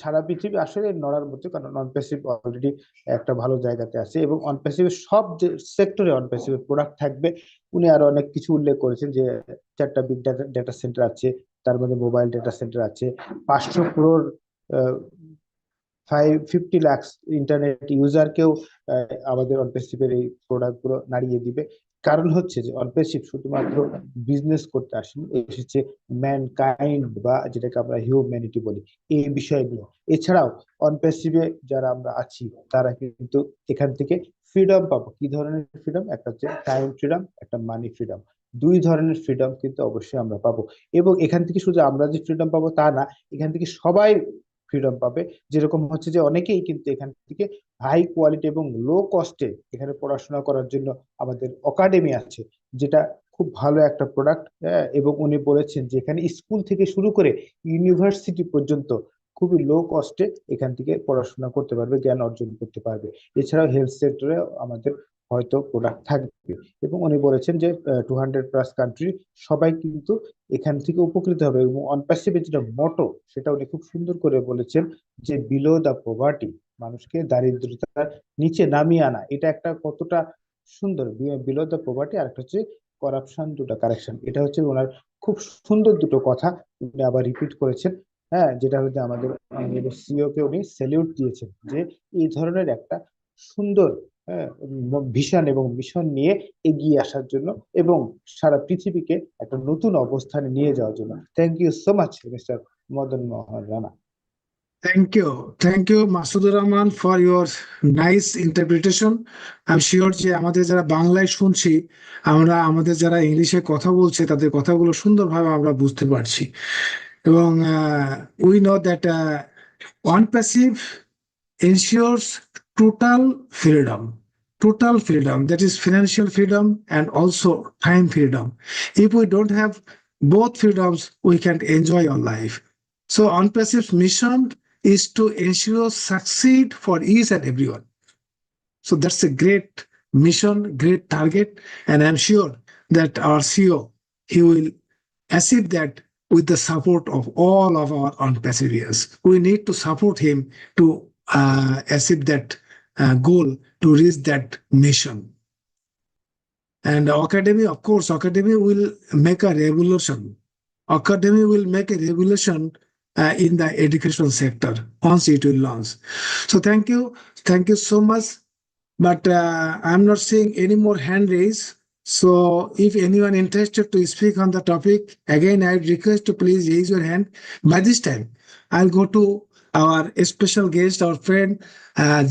সারা পৃথিবী আসলে নড়ার মতো, কারণ অনপ্যাসিভ অলরেডি একটা ভালো জায়গাতে আছে এবং অনপ্যাসিভের সব যে সেক্টরে অনপ্যাসিভের প্রোডাক্ট থাকবে। উনি আরো অনেক কিছু উল্লেখ করেছেন যে 4টা বিগ ডেটা সেন্টার আছে, তার মধ্যে মোবাইল ডেটা সেন্টার আছে, 500 crore 50 লাখ ইন্টারনেট ইউজারকেও আমাদের অনপ্যাসিভের এই প্রোডাক্ট গুলো নাড়িয়ে দিবে। কারণ হচ্ছে যে অনপ্যাসিভ শুধুমাত্র বিজনেস করতে আসেনি, এসেছে ম্যানকাইন্ড বা যেটাকে আমরা হিউম্যানিটি বলি, এই বিষয়গুলো। এছাড়াও অনপ্যাসিভে যারা আমরা আছি তারা কিন্তু এখান থেকে ফ্রিডম পাবো। কি ধরনের ফ্রিডম? একটা হচ্ছে টাইম ফ্রিডম, একটা মানি ফ্রিডম। দুই ধরনের ফ্রিডম কিন্তু অবশ্যই আমরা পাবো। এবং এখান থেকে শুধু আমরা যে ফ্রিডম পাবো তা না, এখান থেকে সবাই ফ্রিডম পাবে। যেরকম হচ্ছে যে অনেকেই কিন্তু এখান থেকে হাই কোয়ালিটি এবং লো কস্টে এখানে পড়াশোনা করার জন্য আমাদের একাডেমি আছে, যেটা খুব ভালো একটা প্রোডাক্ট। এবং উনি বলেছেন যে এখানে স্কুল থেকে শুরু করে ইউনিভার্সিটি পর্যন্ত খুবই লো কস্টে এখান থেকে পড়াশোনা করতে পারবে, জ্ঞান অর্জন করতে পারবে। এছাড়াও হেলথ সেক্টরে আমাদের হয়তো প্রোডাক্ট থাকবে। এবং উনি বলেছেন যে 200+ কান্ট্রি সবাই কিন্তু এখান থেকে উপকৃত হবে। এবং অনপ্যাসিভের যেটা মোটো, সেটা উনি খুব সুন্দর করে বলেছেন যে বিলো দ্য পভার্টি, মানুষকে দারিদ্রতার নিচে নামিয়ে আনা। এটা একটা কতটা সুন্দর, বিলো দ্য পভার্টি আর একটা হচ্ছে করাপশন, দুটো কারেকশন। এটা হচ্ছে ওনার খুব সুন্দর দুটো কথা উনি আবার রিপিট করেছেন। হ্যাঁ, যেটা হচ্ছে আমাদের সিও কে উনি স্যালিউট দিয়েছেন যে এই ধরনের একটা সুন্দর ভিশন এবং মিশন নিয়ে এগিয়ে আসার জন্য এবং সারা পৃথিবীকে একটা নতুন অবস্থানে নিয়ে যাওয়ার জন্য। Thank you so much mister Madan Mohan Rana.
Thank you Masudur Rahman for your nice interpretation. আমি শিওর যে আমাদের যারা বাংলায় শুনছি, আমরা আমাদের যারা ইংলিশে কথা বলছে তাদের কথাগুলো সুন্দরভাবে আমরা বুঝতে পারছি। এবং we know that ONPASSIVE ensures total freedom, that is financial freedom and also time freedom. If we don't have both freedoms, we can't enjoy our life. So ONPASSIVE's mission is to ensure succeed for each and everyone. So that's a great mission, great target, and I'm sure that our CEO, he will achieve that with the support of all of our ONPASSIVIANS. We need to support him to achieve that goal, to reach that mission. And academy, of course, academy will make a revolution. Academy will make a revolution in the education sector once it will launch. So thank you so much. But I'm not seeing any more hand raise. So if anyone interested to speak on the topic, again, I request to please raise your hand. By this time, I'll go to our special guest, our friend,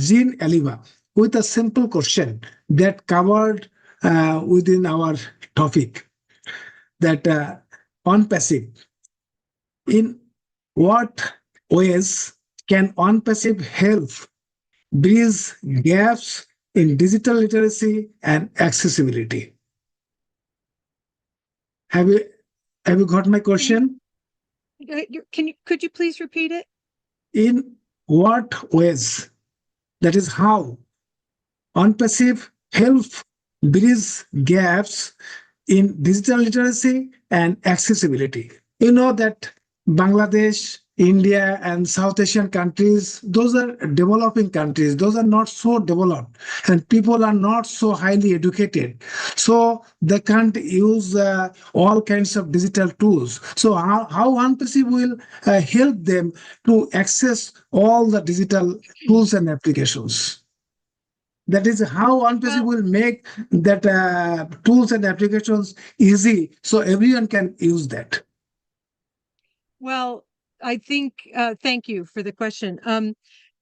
Jean Aliva, with a simple question that covered within our topic, that ONPASSIVE, in what ways can ONPASSIVE help bridge gaps in digital literacy and accessibility? Have you got my question?
Could you please repeat it?
In what ways, that is how ONPASSIVE help bridge gaps in digital literacy and accessibility? You know that Bangladesh, India, and South Asian countries, those are developing countries. Those are not so developed, and people are not so highly educated. So they can't use all kinds of digital tools. So how ONPASSIVE will help them to access all the digital tools and applications? That is how ONPASSIVE will make that tools and applications easy, so everyone can use that.
Well, I think, thank you for the question.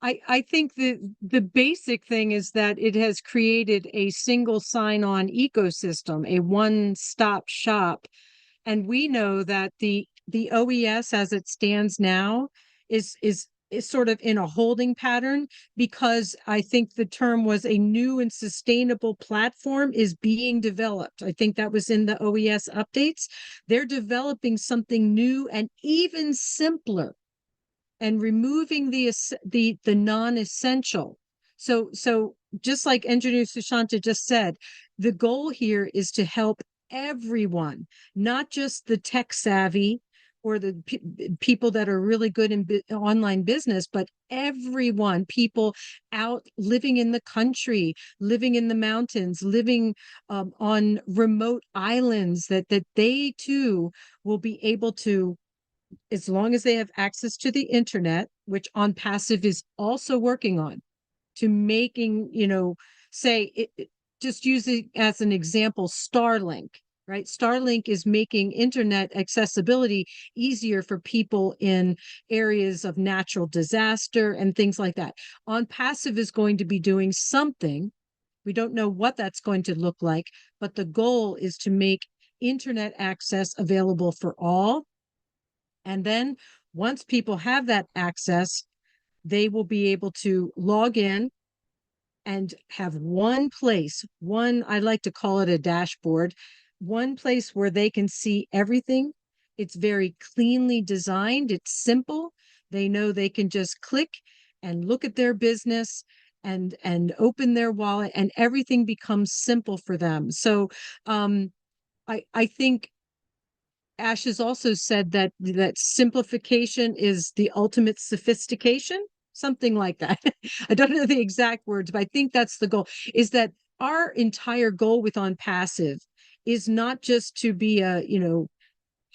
I think the basic thing is that it has created a single sign-on ecosystem, a one-stop shop. And we know that the OES as it stands now is sort of in a holding pattern, because I think the term was a new and sustainable platform is being developed. I think that was in the OES updates. They're developing something new and even simpler and removing the non-essential. So just like Engineer Sushanta just said, the goal here is to help everyone, not just the tech savvy or the people that are really good in online business, but everyone, people out living in the country, living in the mountains, living on remote islands, that they too will be able to, as long as they have access to the internet, which ONPASSIVE is also working on, to making, say, just use it as an example, Starlink. Right? Starlink is making internet accessibility easier for people in areas of natural disaster and things like that. ONPASSIVE is going to be doing something. We don't know what that's going to look like, but the goal is to make internet access available for all. And then once people have that access, they will be able to log in and have one place, I like to call it a dashboard, one place where they can see everything. It's very cleanly designed. It's simple. They know they can just click and look at their business and open their wallet, and everything becomes simple for them. So I think Ash has also said that simplification is the ultimate sophistication, something like that. I don't know the exact words, but I think that's the goal, is that our entire goal with OnPassive is not just to be a,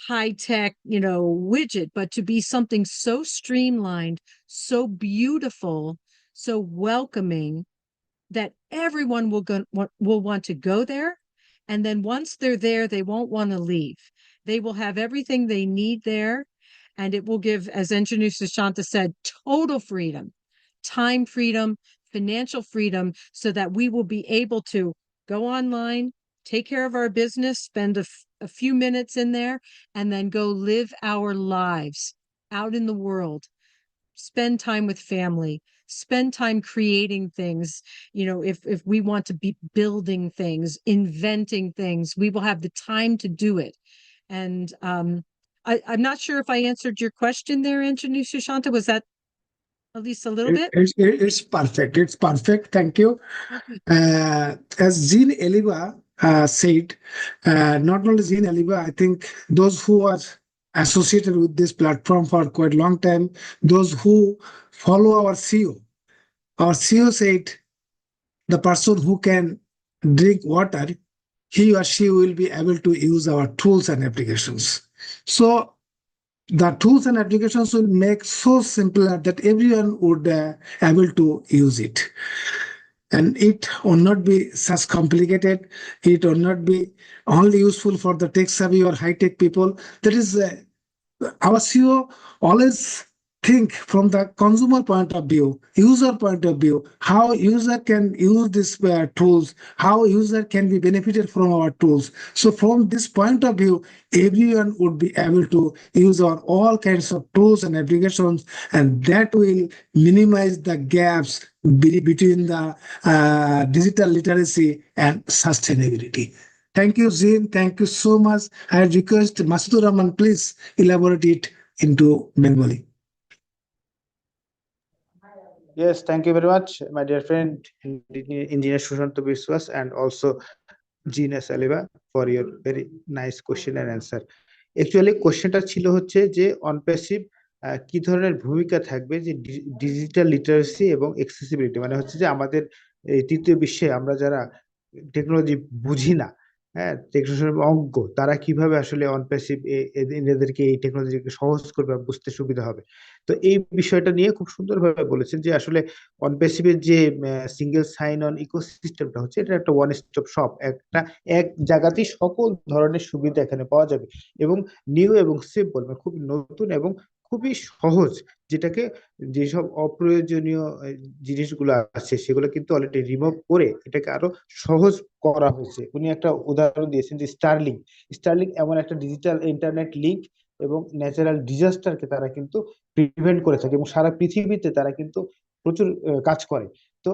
high-tech, widget, but to be something so streamlined, so beautiful, so welcoming that everyone will want to go there. And then once they're there, they won't want to leave. They will have everything they need there. And it will give, as Engineer Sushanta said, total freedom, time freedom, financial freedom, so that we will be able to go online, take care of our business, spend a few minutes in there, and then go live our lives out in the world, spend time with family, spend time creating things. If we want to be building things, inventing things, we will have the time to do it. And I'm not sure if I answered your question there, Engineer Sushanta. Was that at least a little bit?
It's perfect. It's perfect. Thank you. As Jean Eliva said, not only Jean Eliva, I think those who are associated with this platform for quite a long time, those who follow our CEO said the person who can drink water, he or she will be able to use our tools and applications. So the tools and applications will make so simpler that everyone would able to use it. And it will not be such complicated. It will not be only useful for the tech savvy or high tech people. That is our CEO always think from the consumer point of view, user point of view, how user can use these tools, how user can be benefited from our tools. So from this point of view, everyone would be able to use our all kinds of tools and applications, and that will minimize the gaps between the digital literacy and sustainability. Thank you, Zin. Thank you so much. I request Masudur Rahman, please elaborate it into Bengali.
Yes, thank you very much, my dear friend, Engineer Sushanta Biswas, and also Gina Saliva for your very nice question and answer. Actually, কোশ্চেনটা ছিল হচ্ছে যে অনপ্যাসিভ কি ধরনের ভূমিকা থাকবে যে digital literacy এবং অ্যাক্সেসিবিলিটি, মানে হচ্ছে যে আমাদের এই তৃতীয় বিশ্বে আমরা যারা টেকনোলজি বুঝি না, হ্যাঁ, টেকনোলজির অজ্ঞ, তারা কিভাবে আসলে অনপ্যাসিভ এদেরকে এই টেকনোলজিকে সহজ করবে, বুঝতে সুবিধা হবে। তো এই বিষয়টা নিয়ে খুব সুন্দরভাবে বলেছেন যে আসলে অনপ্যাসিভের যে সিঙ্গেল সাইন অন ইকোসিস্টেমটা হচ্ছে, এটা একটা ওয়ান স্টপ শপ, এক জায়গাতেই সকল ধরনের সুবিধা এখানে পাওয়া যাবে এবং নিউ এবং সিম্পল, মানে খুব নতুন এবং খুবই সহজ, যেটাকে যেসব অপ্রয়োজনীয় জিনিসগুলো আছে সেগুলো কিন্তু অলরেডি রিমুভ করে এটাকে আরো সহজ করা হয়েছে। উনি একটা উদাহরণ দিয়েছেন যে স্টারলিং এমন একটা ডিজিটাল ইন্টারনেট লিঙ্ক এবং ন্যাচারাল ডিজাস্টারকে তারা কিন্তু প্রিভেন্ট করে থাকে এবং সারা পৃথিবীতে তারা কিন্তু প্রচুর কাজ করে। তো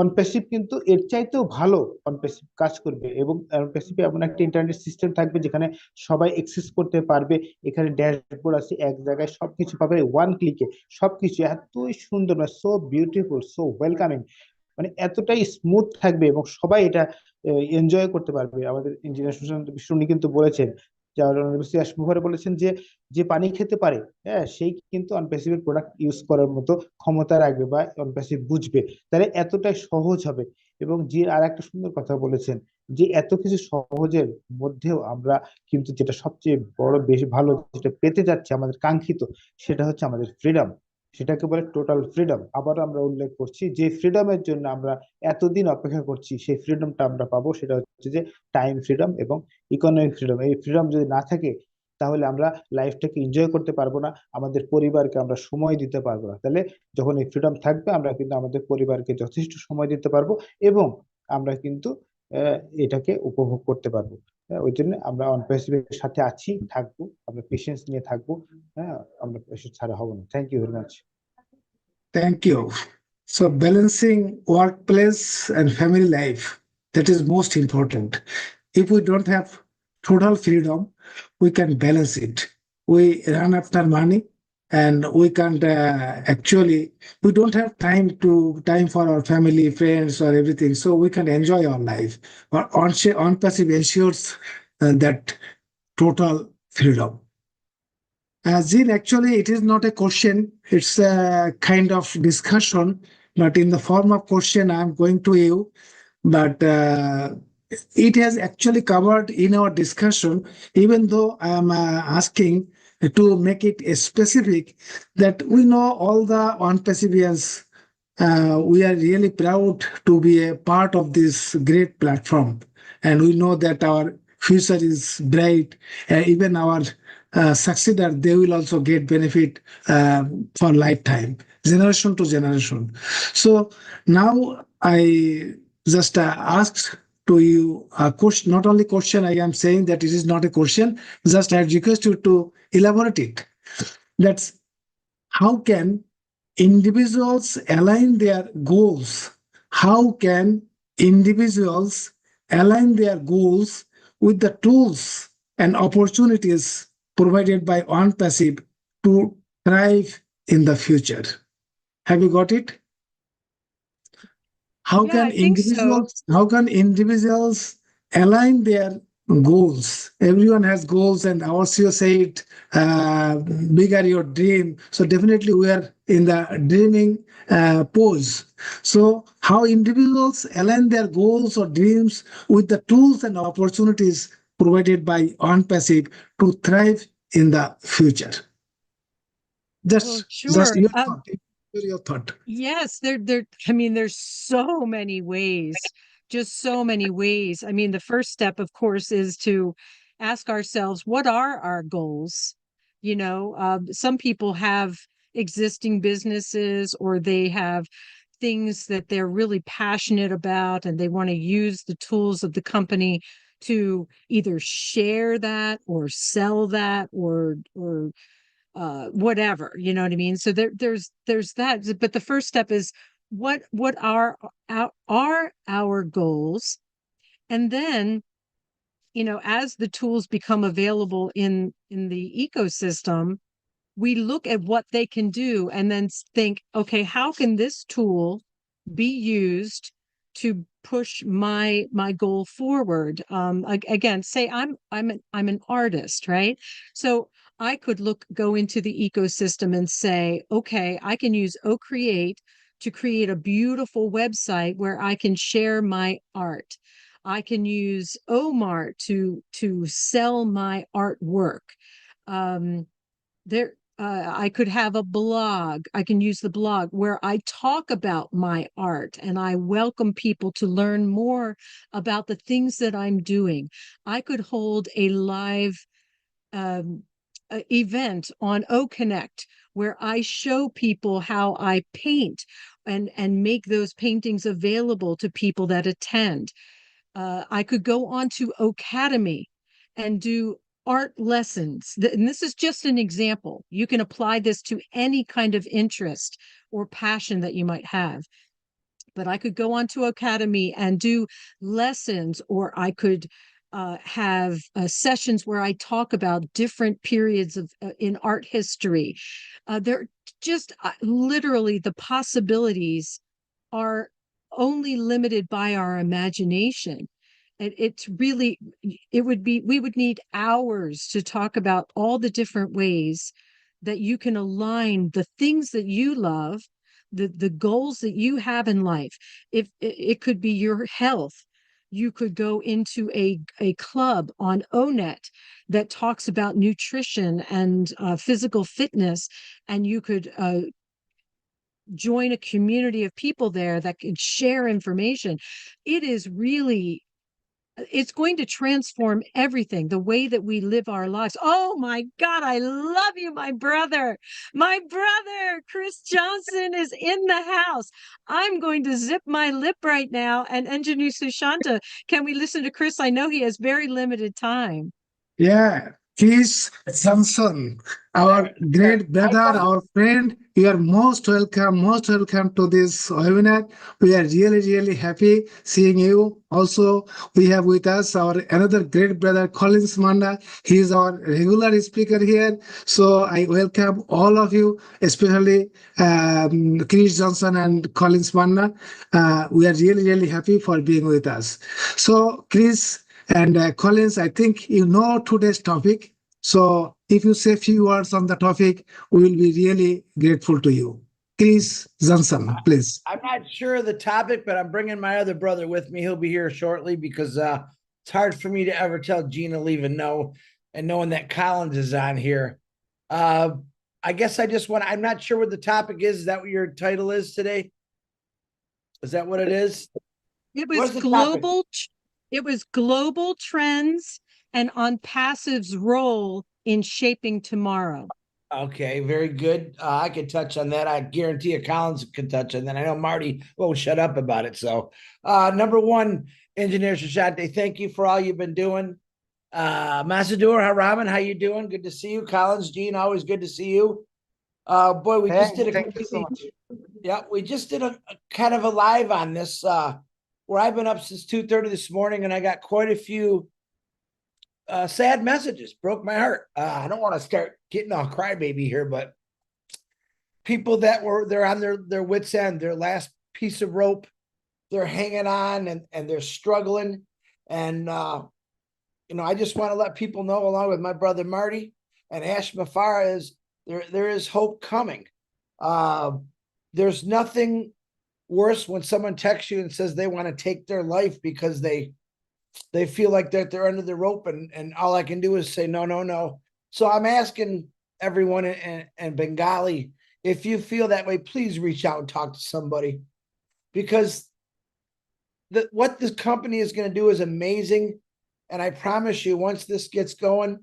অনপ্যাসিভ কিন্তু এর চাইতেও ভালো অনপ্যাসিভ কাজ করবে এবং অনপ্যাসিভে এমন একটা ইন্টারনেট সিস্টেম থাকবে যেখানে সবাই অ্যাক্সেস করতে পারবে। এখানে ড্যাশবোর্ড আছে, এক জায়গায় সবকিছু পাবে ওয়ান ক্লিকে, সবকিছু এতই সুন্দর, মানে সো বিউটিফুল, সো ওয়েলকামিং, মানে এতটাই স্মুথ থাকবে এবং সবাই এটা এনজয় করতে পারবে। আমাদের ইঞ্জিনিয়ার সুশান্ত বিশ্ব উনি কিন্তু বলেছেন, বলেছেন যে যে পানি খেতে পারে, হ্যাঁ, সেই কিন্তু অনপ্যাসিভ প্রোডাক্ট ইউজ করার মতো ক্ষমতা রাখবে বা অনপ্যাসিভ বুঝবে, তাহলে এতটাই সহজ হবে। এবং যে আর একটা সুন্দর কথা বলেছেন যে এত কিছু সহজের মধ্যেও আমরা কিন্তু যেটা সবচেয়ে বড় বেশি ভালো যেটা পেতে যাচ্ছে আমাদের কাঙ্ক্ষিত, সেটা হচ্ছে আমাদের ফ্রিডম, সেটাকে বলে টোটাল ফ্রিডম। আবার আমরা উল্লেখ করছি যে ফ্রিডমের জন্য আমরা এতদিন অপেক্ষা করছি, সেই ফ্রিডমটা আমরা পাবো, সেটা হচ্ছে যে টাইম ফ্রিডম এবং ইকোনমিক ফ্রিডম। এই ফ্রিডম যদি না থাকে তাহলে আমরা লাইফটাকে এনজয় করতে পারবো না, আমাদের পরিবারকে আমরা সময় দিতে পারবো না। তাহলে যখন এই ফ্রিডম থাকবে আমরা কিন্তু আমাদের পরিবারকে যথেষ্ট সময় দিতে পারবো এবং আমরা কিন্তু এটাকে উপভোগ করতে পারবো। ওই জন্য আমরা অনপ্যাসিভের সাথে আছি, থাকবো, আমরা পেশেন্স নিয়ে থাকবো, হ্যাঁ, আমরা পেশেন্স ছাড়া হবো না। Thank you very much.
Thank you. So balancing workplace and family life, that is most important. If we don't have total freedom, we can balance it. We run after money and we can't we don't have time for our family, friends or everything. So we can enjoy our life. But OnPassive ensures that total freedom. Zin, actually, it is not a question, it's a kind of discussion, but in the form of question, I'm going to you. but it has actually covered in our discussion, even though I am asking to make it specific, that we know all the ONPASSIVIANS. We are really proud to be a part of this great platform, and we know that our future is bright. Even our successor, they will also get benefit for lifetime, generation to generation. So now I just asked to you a question, not only question, I am saying that it is not a question, just I request you to elaborate it. That's how can individuals align their goals? How can individuals align their goals with the tools and opportunities provided by ONPASSIVE to thrive in the future? Have you got it?
Yeah, I think so.
How can individuals align their goals? Everyone has goals, and our CEO said, bigger your dream. So definitely we are in the dreaming pose. So how individuals align their goals or dreams with the tools and opportunities provided by ONPASSIVE to thrive in the future?
Well,
Just
sure.
your thought. Your thought.
Yes, I mean, there's so many ways, just so many ways. I mean, the first step, of course, is to ask ourselves, what are our goals? You know, some people have existing businesses, or they have things that they're really passionate about, and they want to use the tools of the company to either share that or sell that, or whatever, you know what I mean? So there's that. But the first step is, what are our goals? And then, you know, as the tools become available in the ecosystem, we look at what they can do and then think, okay, how can this tool be used to push my goal forward? Again, say I'm an artist, right? So I could go into the ecosystem and say, okay, I can use OCreate to create a beautiful website where I can share my art. I can use Omart to sell my artwork. I could have a blog. I can use the blog where I talk about my art and I welcome people to learn more about the things that I'm doing. I could hold a live event on OConnect where I show people how I paint and make those paintings available to people that attend. I could go on to Academy and do art lessons. And this is just an example. You can apply this to any kind of interest or passion that you might have. But I could go on to Academy and do lessons, or I could have sessions where I talk about different periods of in art history. They're just literally, the possibilities are only limited by our imagination. It's really, we would need hours to talk about all the different ways that you can align the things that you love, the goals that you have in life. If it could be your health, you could go into a club on ONET that talks about nutrition and physical fitness, and you could join a community of people there that can share information. It's going to transform everything, the way that we live our lives. Oh my God, I love you, my brother. My brother, Chris Johnson, is in the house. I'm going to zip my lip right now and introduce Sushanta. Can we listen to Chris? I know he has very limited time.
Yeah, Chris Johnson, our great brother, our friend, you are most welcome to this webinar. We are really, really happy seeing you. Also, we have with us our another great brother, Collins Manda. He is our regular speaker here. So I welcome all of you, especially Chris Johnson and Collins Manda. We are really, really happy for being with us. So, Chris and Collins, I think you know today's topic. So if you say a few words on the topic, we will be really grateful to you. Chris Johnson, please.
I'm not sure of the topic, but I'm bringing my other brother with me. He'll be here shortly because it's hard for me to ever tell Gina leave a no, and knowing that Collins is on here. I guess I just want, I'm not sure what the topic is. Is that what your title is today? Is that what it is?
It
What's
was
the topic?
global trends and ONPASSIVE's role in shaping tomorrow.
Okay, very good. I could touch on that. I guarantee you Collins can touch on that. I know Marty won't shut up about it. So number one, Engineer Shashante, thank you for all you've been doing. Masador Haraman, how you doing? Good to see you. Collins, Gene, always good to see you. Boy, we just did a
Thank you so much.
Yeah, we just did a kind of a live on this where I've been up since 2:30 this morning, and I got quite a few sad messages. Broke my heart. I don't want to start getting all crybaby here, but people that they're on their wits end, their last piece of rope, they're hanging on and they're struggling. And I just want to let people know, along with my brother Marty and Ash Mafara, is there is hope coming. There's nothing worse when someone texts you and says they want to take their life because they feel like they're under the rope, and all I can do is say no. So I'm asking everyone in Bengali, if you feel that way, please reach out and talk to somebody, because what this company is going to do is amazing. And I promise you, once this gets going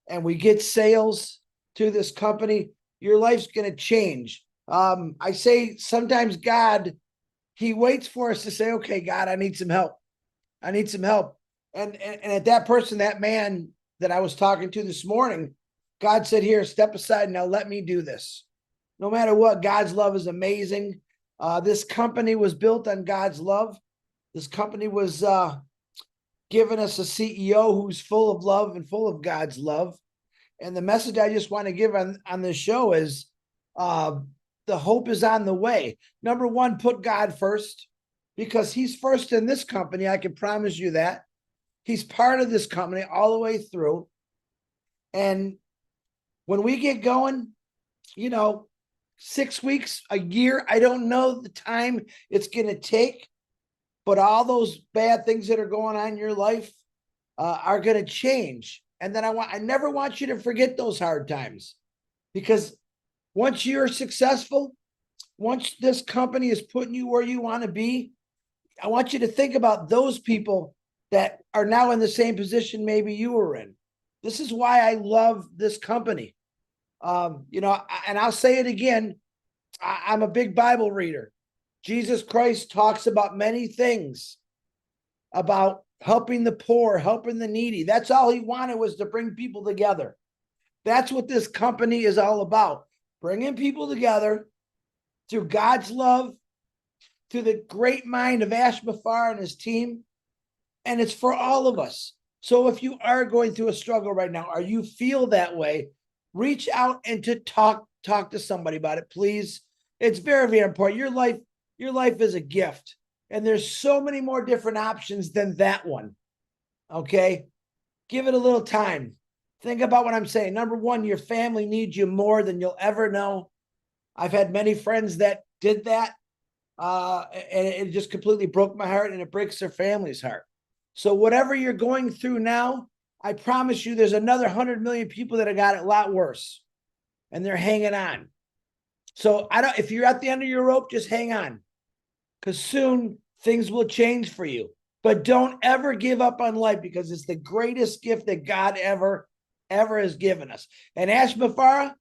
and we get sales to this company, your life's going to change. I say sometimes God, he waits for us to say, okay, God, I need some help. I need some help. And at that person, that man that I was talking to this morning, God said, here, step aside. Now let me do this. No matter what, God's love is amazing. This company was built on God's love. This company was giving us a CEO who's full of love and full of God's love. And the message I just want to give on this show is the hope is on the way. Number one, put God first, because he's first in this company. I can promise you that. He's part of this company all the way through. And when we get going, 6 weeks, a year, I don't know the time it's going to take, but all those bad things that are going on in your life are going to change. And then I never want you to forget those hard times, because once you're successful, once this company is putting you where you want to be, I want you to think about those people that are now in the same position maybe you were in. This is why I love this company. And I'll say it again, I'm a big Bible reader. Jesus Christ talks about many things, about helping the poor, helping the needy. That's all he wanted, was to bring people together. That's what this company is all about. Bringing people together through God's love, through the great mind of Ash Mafar and his team. And it's for all of us. So if you are going through a struggle right now, or you feel that way, reach out and to talk to somebody about it, please. It's very, very important. Your life is a gift. And there's so many more different options than that one. Okay? Give it a little time. Think about what I'm saying. Number one, your family needs you more than you'll ever know. I've had many friends that did that. And it just completely broke my heart, and it breaks their family's heart. So whatever you're going through now, I promise you there's another 100 million people that have got it a lot worse, and they're hanging on. So if you're at the end of your rope, just hang on, because soon things will change for you. But don't ever give up on life, because it's the greatest gift that God ever has given us. And Ash Mafara,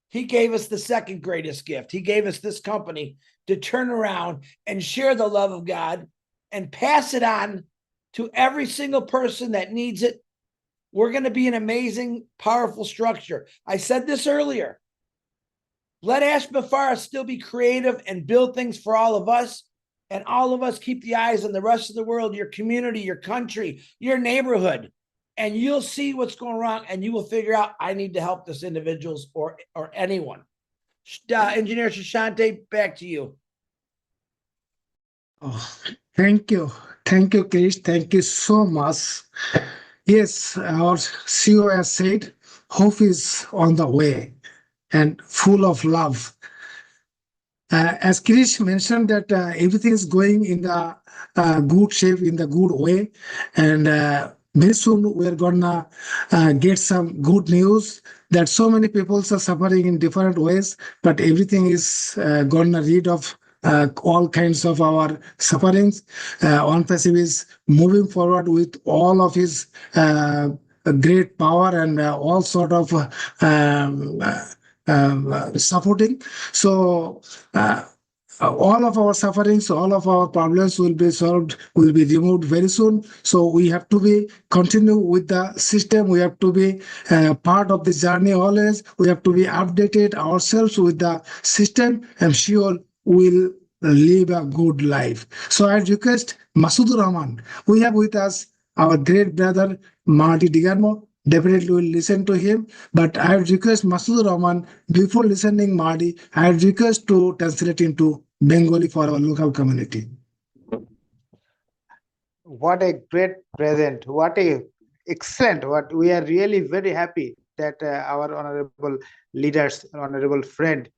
he gave us the second greatest gift. He gave us this company to turn around and share the love of God and pass it on to every single person that needs it. We're going to be an amazing, powerful structure. I said this earlier. Let Ash Mafara still be creative and build things for all of us. And all of us keep the eyes on the rest of the world, your community, your country, your neighborhood. And you'll see what's going wrong, and you will figure out, I need to help this individuals or anyone. Engineer Shashante, back to you.
Oh, thank you. Thank you, Chris. Thank you so much. Yes, our CEO has said, hope is on the way and full of love. as Krish mentioned that everything is going in the good shape, in the good way, and very soon we're gonna get some good news that so many people are suffering in different ways, but everything is gonna rid of all kinds of our sufferings. ONPASSIVE is moving forward with all of his great power and all sort of supporting. So all of our sufferings, all of our problems will be solved, will be removed very soon. So we have to be continue with the system. We have to be part of the journey always. We have to be updated ourselves with the system. I'm sure we'll live a good life. So I request Masudur Rahman. We have with us our great brother Marty Digarmo. Definitely will listen to him. But I request Masudur Rahman, before listening Marty, I request to translate into Bengali for our local community.
What a great present. What a excellent. What we are really very happy that our honorable leaders, honorable friend,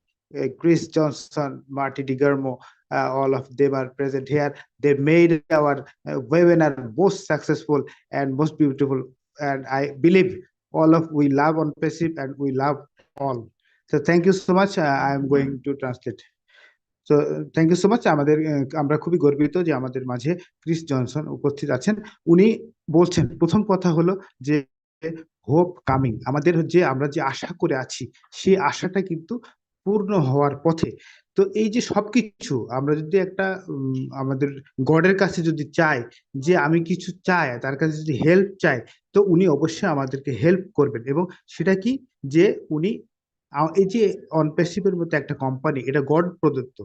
Chris Johnson, Marty DiGermo, all of them are present here. They made our webinar most successful and most beautiful. And I believe all of we love ONPASSIVE and we love all. So thank you so much. I am going to translate. So thank you so much. আমাদের আমরা খুবই গর্বিত যে আমাদের মাঝে Chris Johnson উপস্থিত আছেন। উনি বলছেন প্রথম কথা হলো যে হোপ কামিং, আমাদের যে আমরা যে আশা করে আছি সেই আশাটা কিন্তু পূর্ণ হওয়ার পথে। তো এই যে সবকিছু আমরা যদি একটা আমাদের গডের কাছে যদি চাই যে আমি কিছু চাই, তার কাছে যদি হেল্প চাই, তো উনি অবশ্যই আমাদেরকে হেল্প করবেন। এবং সেটা কি যে উনি এই যে অনপ্যাসিভের মতো একটা কোম্পানি, এটা গড প্রদত্ত।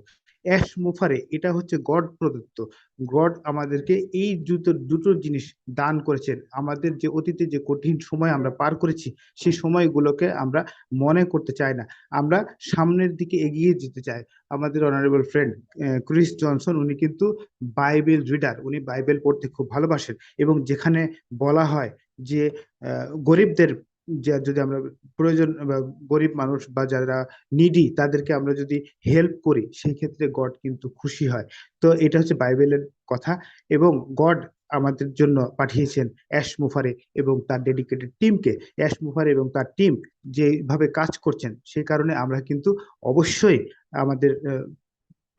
অ্যাশ মুফারে এটা হচ্ছে গড প্রদত্ত। গড আমাদেরকে এই দুটো জিনিস দান করেছেন। আমাদের যে অতীতে যে কঠিন সময় আমরা পার করেছি সেই সময়গুলোকে আমরা মনে করতে চাই না, আমরা সামনের দিকে এগিয়ে যেতে চাই। আমাদের অনারেবল ফ্রেন্ড ক্রিস জনসন উনি কিন্তু বাইবেল রিডার, উনি বাইবেল পড়তে খুব ভালোবাসেন। এবং যেখানে বলা হয় যে গরিবদের যদি আমরা প্রয়োজন বা গরিব মানুষ বা যারা নিডি তাদেরকে আমরা যদি হেল্প করি সেই ক্ষেত্রে গড কিন্তু খুশি হয়। তো এটা হচ্ছে বাইবেলের কথা। এবং গড আমাদের জন্য পাঠিয়েছেন অ্যাশ মুফারে এবং তার ডেডিকেটেড টিমকে। অ্যাশ মুফারে এবং তার টিম যেভাবে কাজ করছেন সেই কারণে আমরা কিন্তু অবশ্যই আমাদের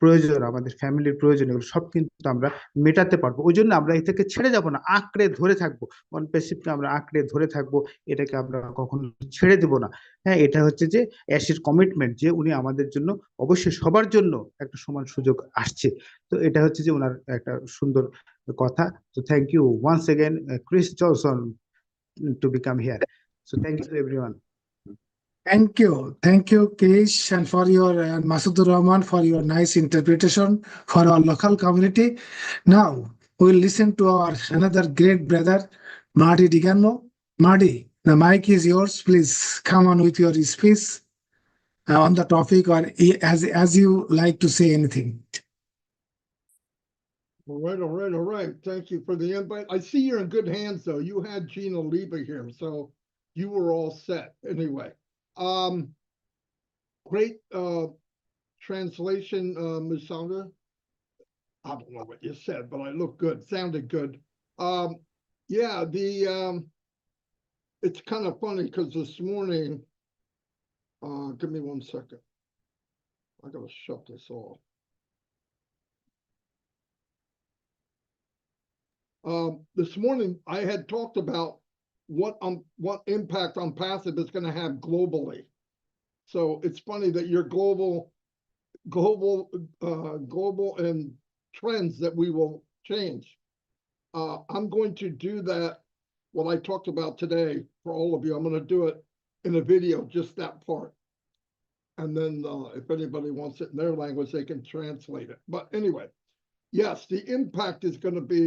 প্রয়োজন, আমাদের ফ্যামিলির প্রয়োজন, এগুলো সব কিন্তু আমরা মেটাতে পারবো। ওই জন্য আমরা এটাকে ছেড়ে যাব না, আঁকড়ে ধরে থাকবো। অনপ্যাসিভকে আমরা আঁকড়ে ধরে থাকবো, এটাকে আমরা কখনো ছেড়ে দেব না। হ্যাঁ, এটা হচ্ছে যে অ্যাশের কমিটমেন্ট যে উনি আমাদের জন্য অবশ্যই সবার জন্য একটা সমান সুযোগ আসছে। তো এটা হচ্ছে যে ওনার একটা সুন্দর কথা। তো thank you once again Chris Johnson to become here. So thank you everyone.
Thank you, Krish, and for your Masudur Rahman for your nice interpretation for our local community. Now we'll listen to our another great brother, Marty Digarmo. Marty, the mic is yours. Please come on with your speech on the topic, or as you like to say anything.
All right. Thank you for the invite. I see you're in good hands, though. You had Gina Liba here, so you were all set anyway. Great translation, Musanga. I don't know what you said, but I look good, sounded good. Yeah, it's kind of funny because this morning, give me 1 second. I gotta shut this off. This morning I had talked about what impact ONPASSIVE is going to have globally. So it's funny that your global and trends that we will change. I'm going to do that, what I talked about today for all of you. I'm going to do it in a video, just that part. And then if anybody wants it in their language, they can translate it. But anyway, yes, the impact is going to be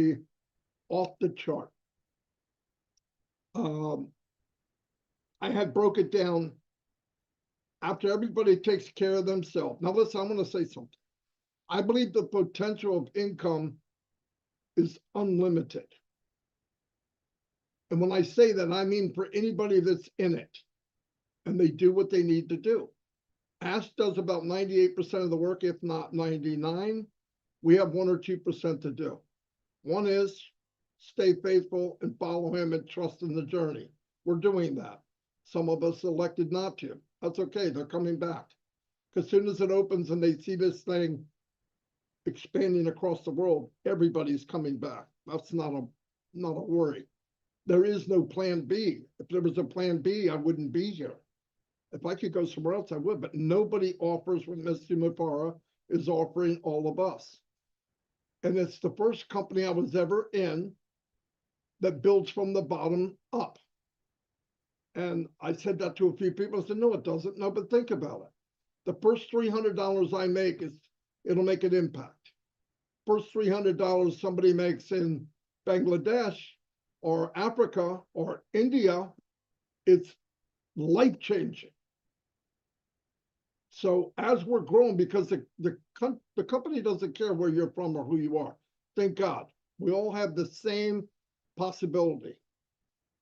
off the chart. I had broke it down after everybody takes care of themselves. Now listen, I want to say something. I believe the potential of income is unlimited. And when I say that, I mean for anybody that's in it and they do what they need to do. Ash does about 98% of the work, if not 99. We have 1 or 2% to do. One is stay faithful and follow him and trust in the journey. We're doing that. Some of us elected not to. That's okay. They're coming back. As soon as it opens and they see this thing expanding across the world, everybody's coming back. That's not a worry. There is no plan B. If there was a plan B, I wouldn't be here. If I could go somewhere else, I would, but nobody offers what Mr. Mufara is offering all of us. And it's the first company I was ever in that builds from the bottom up. And I said that to a few people. I said, no, it doesn't. No, but think about it. The first $300 I make it'll make an impact. First $300 somebody makes in Bangladesh or Africa or India, it's life-changing. So as we're growing, because the company doesn't care where you're from or who you are, thank God, we all have the same possibility.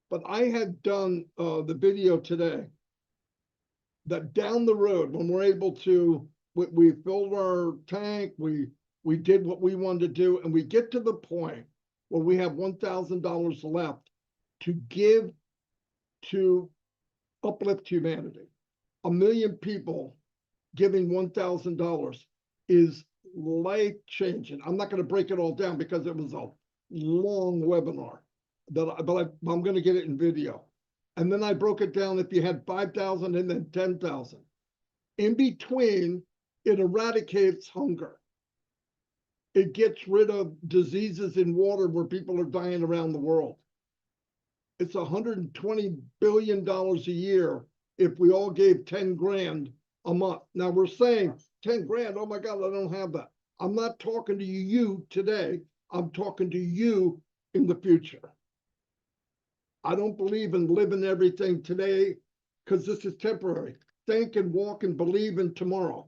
But I had done the video today that down the road, when we're able to, we filled our tank, we did what we wanted to do, and we get to the point where we have $1,000 left to give to uplift humanity. 1 million people giving $1,000 is life-changing. I'm not going to break it all down because it was a long webinar, but I'm going to get it in video. And then I broke it down if you had 5,000 and then 10,000. In between, it eradicates hunger. It gets rid of diseases in water where people are dying around the world. It's $120 billion a year if we all gave 10 grand a month. Now we're saying 10 grand, oh my God, I don't have that. I'm not talking to you today. I'm talking to you in the future. I don't believe in living everything today because this is temporary. Think and walk and believe in tomorrow.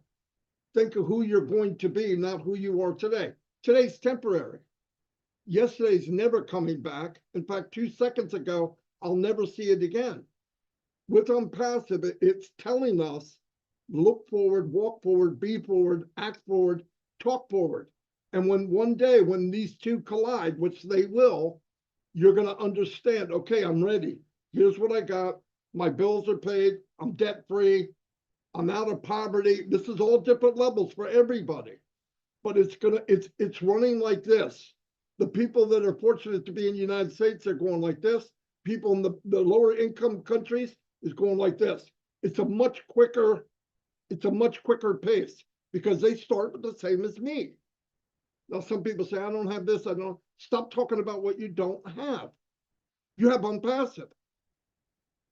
Think of who you're going to be, not who you are today. Today's temporary. Yesterday's never coming back. In fact, 2 seconds ago, I'll never see it again. With ONPASSIVE, it's telling us, look forward, walk forward, be forward, act forward, talk forward. And when one day, when these two collide, which they will, you're going to understand, okay, I'm ready. Here's what I got. My bills are paid. I'm debt-free. I'm out of poverty. This is all different levels for everybody. But it's running like this. The people that are fortunate to be in the United States are going like this. People in the lower income countries is going like this. It's a much quicker pace because they start with the same as me. Now, some people say, I don't have this, I don't. Stop talking about what you don't have. You have ONPASSIVE.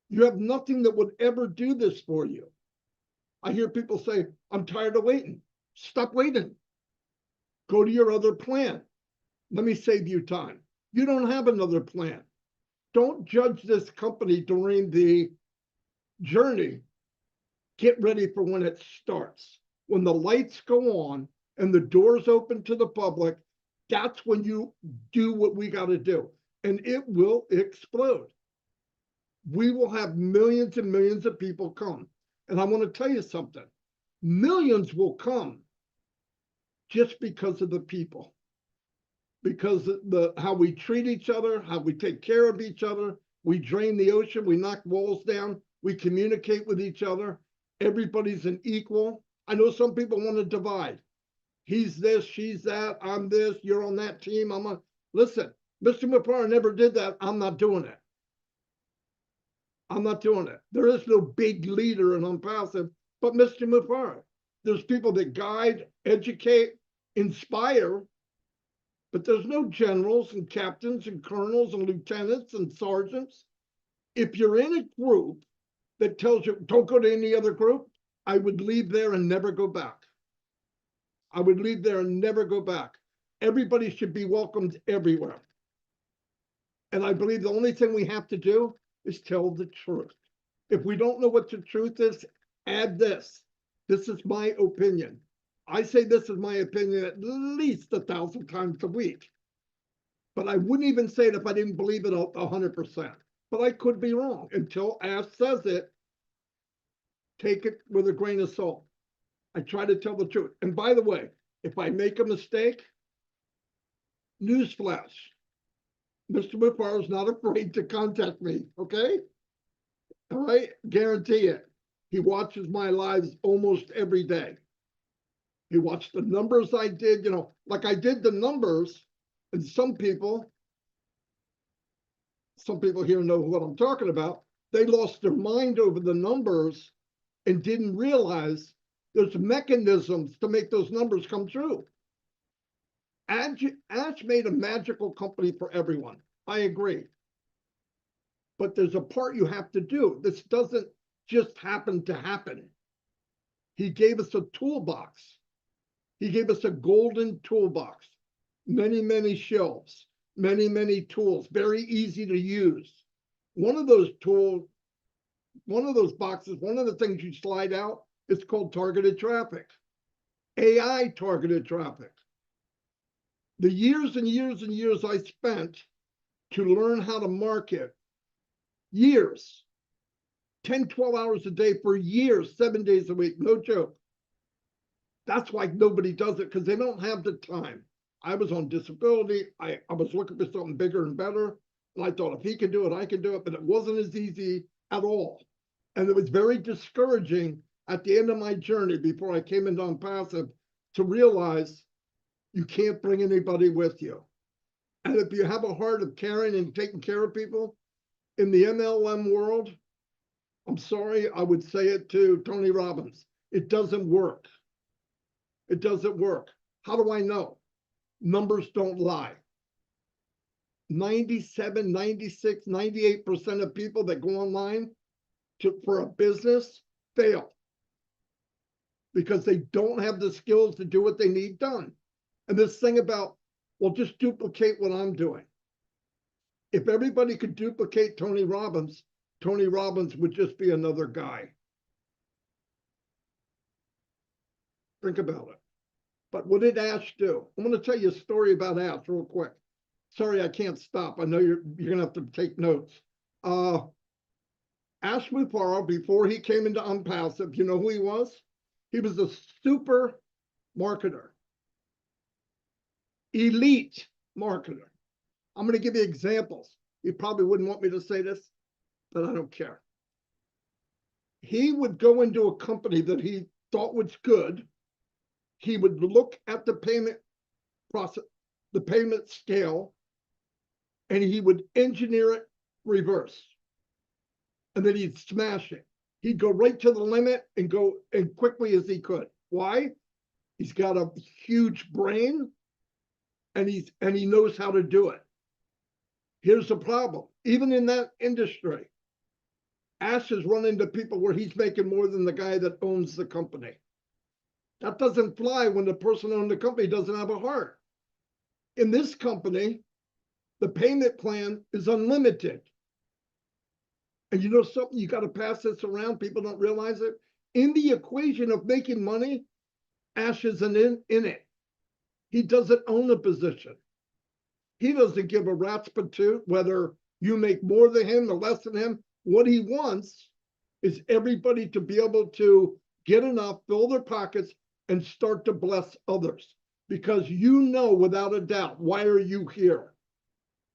You have nothing that would ever do this for you. I hear people say, I'm tired of waiting. Stop waiting. Go to your other plan. Let me save you time. You don't have another plan. Don't judge this company during the journey. Get ready for when it starts. When the lights go on and the doors open to the public, that's when you do what we got to do. And it will explode. We will have millions and millions of people come. And I want to tell you something. Millions will come just because of the people. Because how we treat each other, how we take care of each other, we drain the ocean, we knock walls down, we communicate with each other. Everybody's an equal. I know some people want to divide. He's this, she's that, I'm this, you're on that team, I'm on. Listen, Mr. Mufara never did that. I'm not doing it. I'm not doing it. There is no big leader in ONPASSIVE, but Mr. Mufara. There's people that guide, educate, inspire, but there's no generals and captains and colonels and lieutenants and sergeants. If you're in a group that tells you, don't go to any other group, I would leave there and never go back. I would leave there and never go back. Everybody should be welcomed everywhere. And I believe the only thing we have to do is tell the truth. If we don't know what the truth is, add this. This is my opinion. I say this is my opinion at least 1,000 times a week. But I wouldn't even say it if I didn't believe it 100%. But I could be wrong. Until Ash says it, take it with a grain of salt. I try to tell the truth. And by the way, if I make a mistake, newsflash, Mr. Whitbar is not afraid to contact me, okay? All right, guarantee it. He watches my lives almost every day. He watched the numbers I did, like I did the numbers, and some people here know what I'm talking about. They lost their mind over the numbers and didn't realize there's mechanisms to make those numbers come true. Ash made a magical company for everyone. I agree. But there's a part you have to do. This doesn't just happen to happen. He gave us a toolbox. He gave us a golden toolbox, many, many shelves, many, many tools, very easy to use. One of those tools, one of those boxes, one of the things you slide out, it's called targeted traffic, AI targeted traffic. The years and years and years I spent to learn how to market, years, 10, 12 hours a day for years, 7 days a week, no joke. That's why nobody does it, because they don't have the time. I was on disability. I was looking for something bigger and better. And I thought if he could do it, I could do it, but it wasn't as easy at all. And it was very discouraging at the end of my journey before I came into ONPASSIVE to realize you can't bring anybody with you. And if you have a heart of caring and taking care of people in the MLM world, I'm sorry, I would say it to Tony Robbins. It doesn't work. It doesn't work. How do I know? Numbers don't lie. 97, 96, 98% of people that go online for a business fail because they don't have the skills to do what they need done. And this thing about, well, just duplicate what I'm doing. If everybody could duplicate Tony Robbins would just be another guy. Think about it. But what did Ash do? I'm going to tell you a story about Ash real quick. Sorry, I can't stop. I know you're going to have to take notes. Ash Muparo, before he came into ONPASSIVE, you know who he was? He was a super marketer, elite marketer. I'm going to give you examples. You probably wouldn't want me to say this, but I don't care. He would go into a company that he thought was good. He would look at the payment process, the payment scale, and he would engineer it reverse. And then he'd smash it. He'd go right to the limit and go as quickly as he could. Why? He's got a huge brain and he knows how to do it. Here's the problem. Even in that industry, Ash has run into people where he's making more than the guy that owns the company. That doesn't fly when the person owning the company doesn't have a heart. In this company, the payment plan is unlimited. And you know something, you got to pass this around. People don't realize it. In the equation of making money, Ash isn't in it. He doesn't own a position. He doesn't give a rat's patoot whether you make more than him or less than him. What he wants is everybody to be able to get enough, fill their pockets, and start to bless others. Because you know without a doubt, why are you here?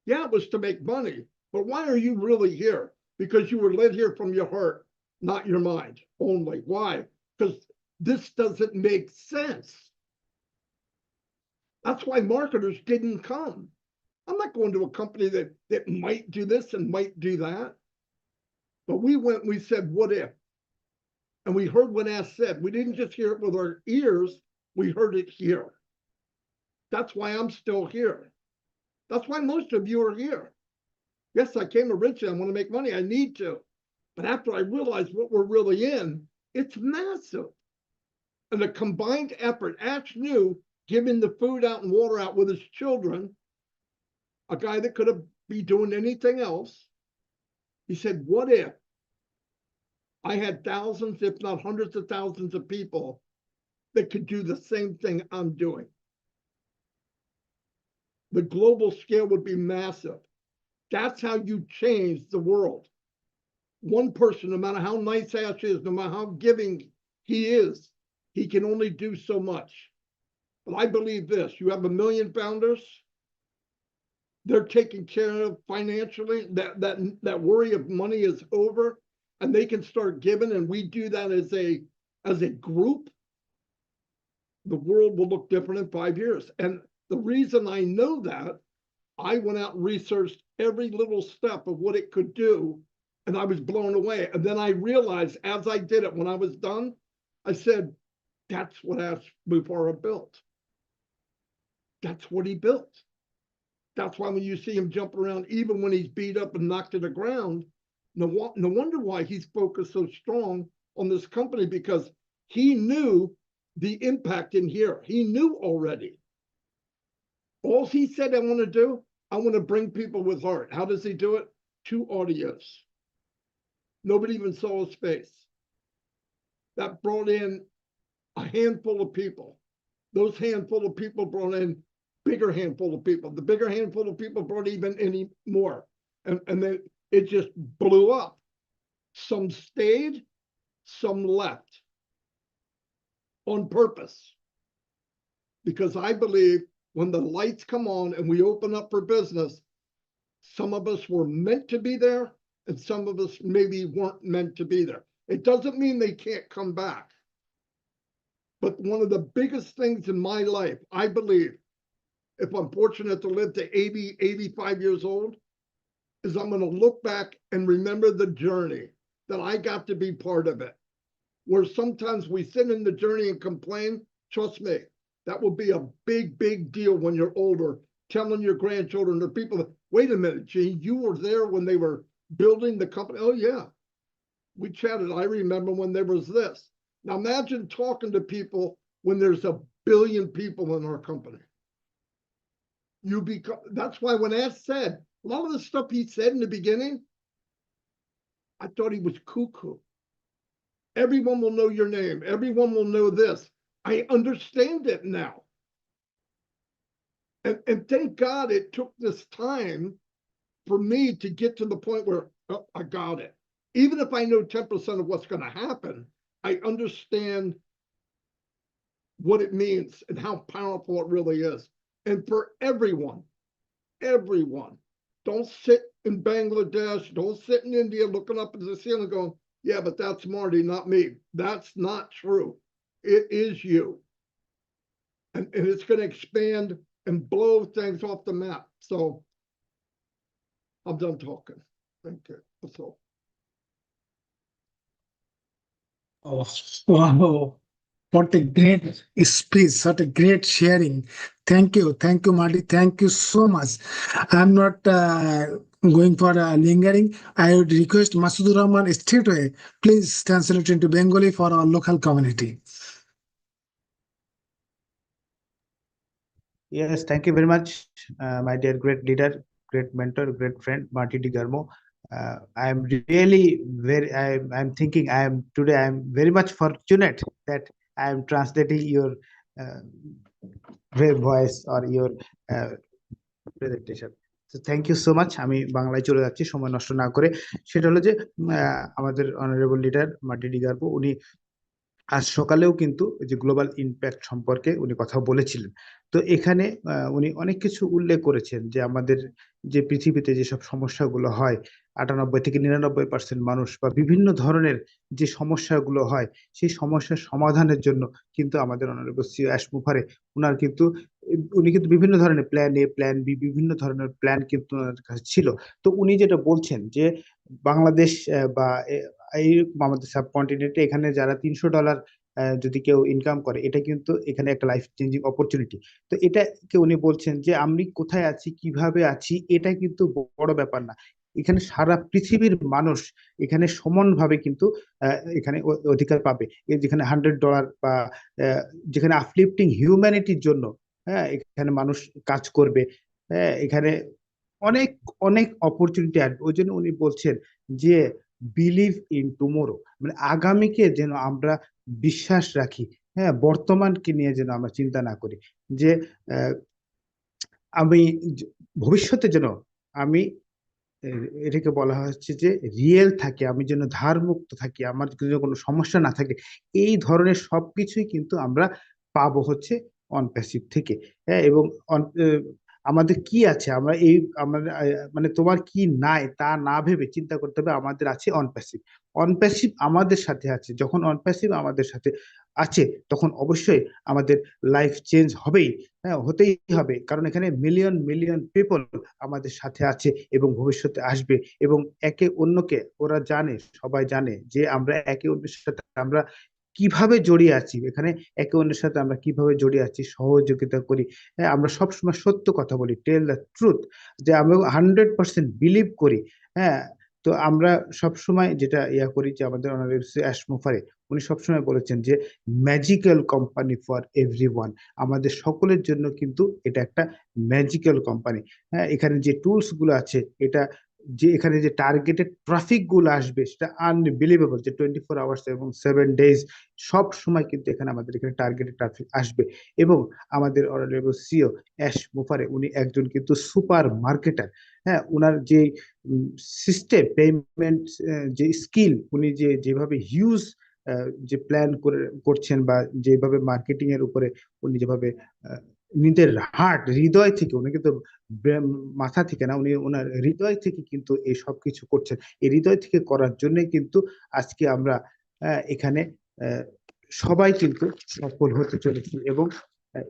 Yeah, it was to make money, but why are you really here? Because you were led here from your heart, not your mind only. Why? Because this doesn't make sense. That's why marketers didn't come. I'm not going to a company that might do this and might do that. But we went and we said, what if? And we heard what Ash said. We didn't just hear it with our ears, we heard it here. That's why I'm still here. That's why most of you are here. Yes, I came originally, I want to make money, I need to. But after I realized what we're really in, it's massive. And the combined effort, Ash knew giving the food out and water out with his children, a guy that could have been doing anything else. He said, what if I had thousands, if not hundreds of thousands of people that could do the same thing I'm doing? The global scale would be massive. That's how you change the world. One person, no matter how nice Ash is, no matter how giving he is, he can only do so much. But I believe this, you have 1 million founders, they're taken care of financially, that worry of money is over, and they can start giving, and we do that as a group, the world will look different in 5 years. And the reason I know that, I went out and researched every little step of what it could do, and I was blown away. And then I realized as I did it, when I was done, I said, that's what Ash Mufara built. That's what he built. That's why when you see him jump around, even when he's beat up and knocked to the ground, no wonder why he's focused so strong on this company, because he knew the impact in here. He knew already. All he said, I want to do, I want to bring people with heart. How does he do it? 2 audios. Nobody even saw his face. That brought in a handful of people. Those handful of people brought in bigger handful of people. The bigger handful of people brought even any more. And then it just blew up. Some stayed, some left on purpose. Because I believe when the lights come on and we open up for business, some of us were meant to be there and some of us maybe weren't meant to be there. It doesn't mean they can't come back. But one of the biggest things in my life, I believe, if I'm fortunate to live to 80, 85 years old, is I'm going to look back and remember the journey, that I got to be part of it. Where sometimes we sit in the journey and complain, trust me, that will be a big, big deal when you're older, telling your grandchildren or people, wait a minute, Gene, you were there when they were building the company. Oh yeah, we chatted. I remember when there was this. Now imagine talking to people when there's 1 billion people in our company. You become, that's why when Ash said, a lot of the stuff he said in the beginning, I thought he was cuckoo. Everyone will know your name. Everyone will know this. I understand it now. And thank God it took this time for me to get to the point where, oh, I got it. Even if I know 10% of what's going to happen, I understand what it means and how powerful it really is. And for everyone, don't sit in Bangladesh, don't sit in India looking up at the ceiling going, yeah, but that's Marty, not me. That's not true. It is you. And it's going to expand and blow things off the map. So I'm done talking. Thank you. That's all.
Oh, wow. What a great speech, what a great sharing. Thank you, Marty. Thank you so much. I'm not going for lingering. I would request Masudur Rahman straight away, please translate into Bengali for our local community.
Yes, thank you very much, my dear great leader, great mentor, great friend, Marty Di Garmo. I am really I'm thinking I am very much fortunate that I am translating your voice or your presentation. So thank you so much. আমি বাংলায় চলে যাচ্ছি সময় নষ্ট না করে। সেটা হলো যে আমাদের অনারেবল লিডার মার্টি ডি গার্বো উনি আজ সকালেও কিন্তু যে গ্লোবাল ইম্প্যাক্ট সম্পর্কে উনি কথা বলেছিলেন। তো এখানে উনি অনেক কিছু উল্লেখ করেছেন যে আমাদের যে পৃথিবীতে যেসব সমস্যাগুলো হয় 98 থেকে 99% মানুষ বা বিভিন্ন ধরনের যে সমস্যাগুলো হয় সেই সমস্যার সমাধানের জন্য কিন্তু আমাদের অনারেবল সিও অ্যাশ মুফারে উনি কিন্তু বিভিন্ন ধরনের প্ল্যান এ প্ল্যান বি বিভিন্ন ধরনের প্ল্যান কিন্তু ওনার কাছে ছিল। তো উনি যেটা বলছেন যে বাংলাদেশ বা এই আমাদের সাবকন্টিনেন্টে এখানে যারা $300 যদি কেউ ইনকাম করে এটা কিন্তু এখানে একটা লাইফ চেঞ্জিং অপরচুনিটি। তো এটাকে উনি বলছেন যে আমি কোথায় আছি কিভাবে আছি এটা কিন্তু বড় ব্যাপার না, এখানে সারা পৃথিবীর মানুষ এখানে সমানভাবে কিন্তু এখানে অধিকার পাবে। যেখানে $100 বা যেখানে আপলিফটিং হিউম্যানিটির জন্য এখানে মানুষ কাজ করবে, এখানে অনেক অনেক অপরচুনিটি আসবে। ওই জন্য উনি বলছেন যে বিলিভ ইন টুমোরো, মানে আগামীকে যেন আমরা বিশ্বাস রাখি, বর্তমানকে নিয়ে যেন আমরা চিন্তা না করি যে আমি ভবিষ্যতে যেন আমি এটাকে বলা হচ্ছে যে রিয়েল থাকে, আমি যেন ধার মুক্ত থাকি, আমার যেন কোনো সমস্যা না থাকে, এই ধরনের সবকিছুই কিন্তু আমরা পাবো হচ্ছে অন প্যাসিভ থেকে। হ্যাঁ, এবং আমাদের কি আছে, আমরা এই আমাদের মানে তোমার কি নাই তা না ভেবে চিন্তা করতে হবে আমাদের আছে অন প্যাসিভ। অন প্যাসিভ আমাদের সাথে আছে, যখন অন প্যাসিভ আমাদের সাথে আছে তখন অবশ্যই আমাদের লাইফ চেঞ্জ হবেই। হ্যাঁ, হতেই হবে, কারণ এখানে মিলিয়ন মিলিয়ন পিপল আমাদের সাথে আছে এবং ভবিষ্যতে আসবে, এবং একে অন্যকে ওরা জানে, সবাই জানে যে আমরা একে অন্যের সাথে আমরা কিভাবে জড়িয়ে আছি, এখানে একে অন্যের সাথে আমরা কিভাবে জড়িয়ে আছি, সহযোগিতা করি। হ্যাঁ, আমরা সবসময় সত্য কথা বলি, টেল দ্য ট্রুথ, যে আমরা 100% বিলিভ করি। হ্যাঁ, তো আমরা সবসময় যেটা করি যে আমাদের অনারেবল অ্যাশ মুফারে উনি সবসময় বলেছেন যে ম্যাজিক্যাল কোম্পানি ফর এভরিওয়ান, আমাদের সকলের জন্য কিন্তু এটা একটা ম্যাজিক্যাল কোম্পানি। হ্যাঁ, এখানে যে টুলস গুলো আছে, এটা যে এখানে যে টার্গেটেড ট্রাফিক গুলো আসবে সেটা আনবিলিভেবল, যে 24 আওয়ার্স এবং 7 ডেজ সব সময় কিন্তু এখানে আমাদের এখানে টার্গেটেড ট্রাফিক আসবে। এবং আমাদের অনারেবল সিও অ্যাশ মুফারে উনি একজন কিন্তু সুপার মার্কেটার। হ্যাঁ, উনার যে সিস্টেম পেমেন্ট, যে স্কিল, উনি যেভাবে হিউজ যে প্ল্যান করছেন, বা যেভাবে মার্কেটিং এর উপরে উনি যেভাবে নিজের হৃদয় থেকে, উনি কিন্তু মাথা থেকে না, উনি ওনার হৃদয় থেকে কিন্তু এই সব কিছু করছেন। এই হৃদয় থেকে করার জন্য কিন্তু আজকে আমরা এখানে সবাই কিন্তু সফল হতে চলেছি। এবং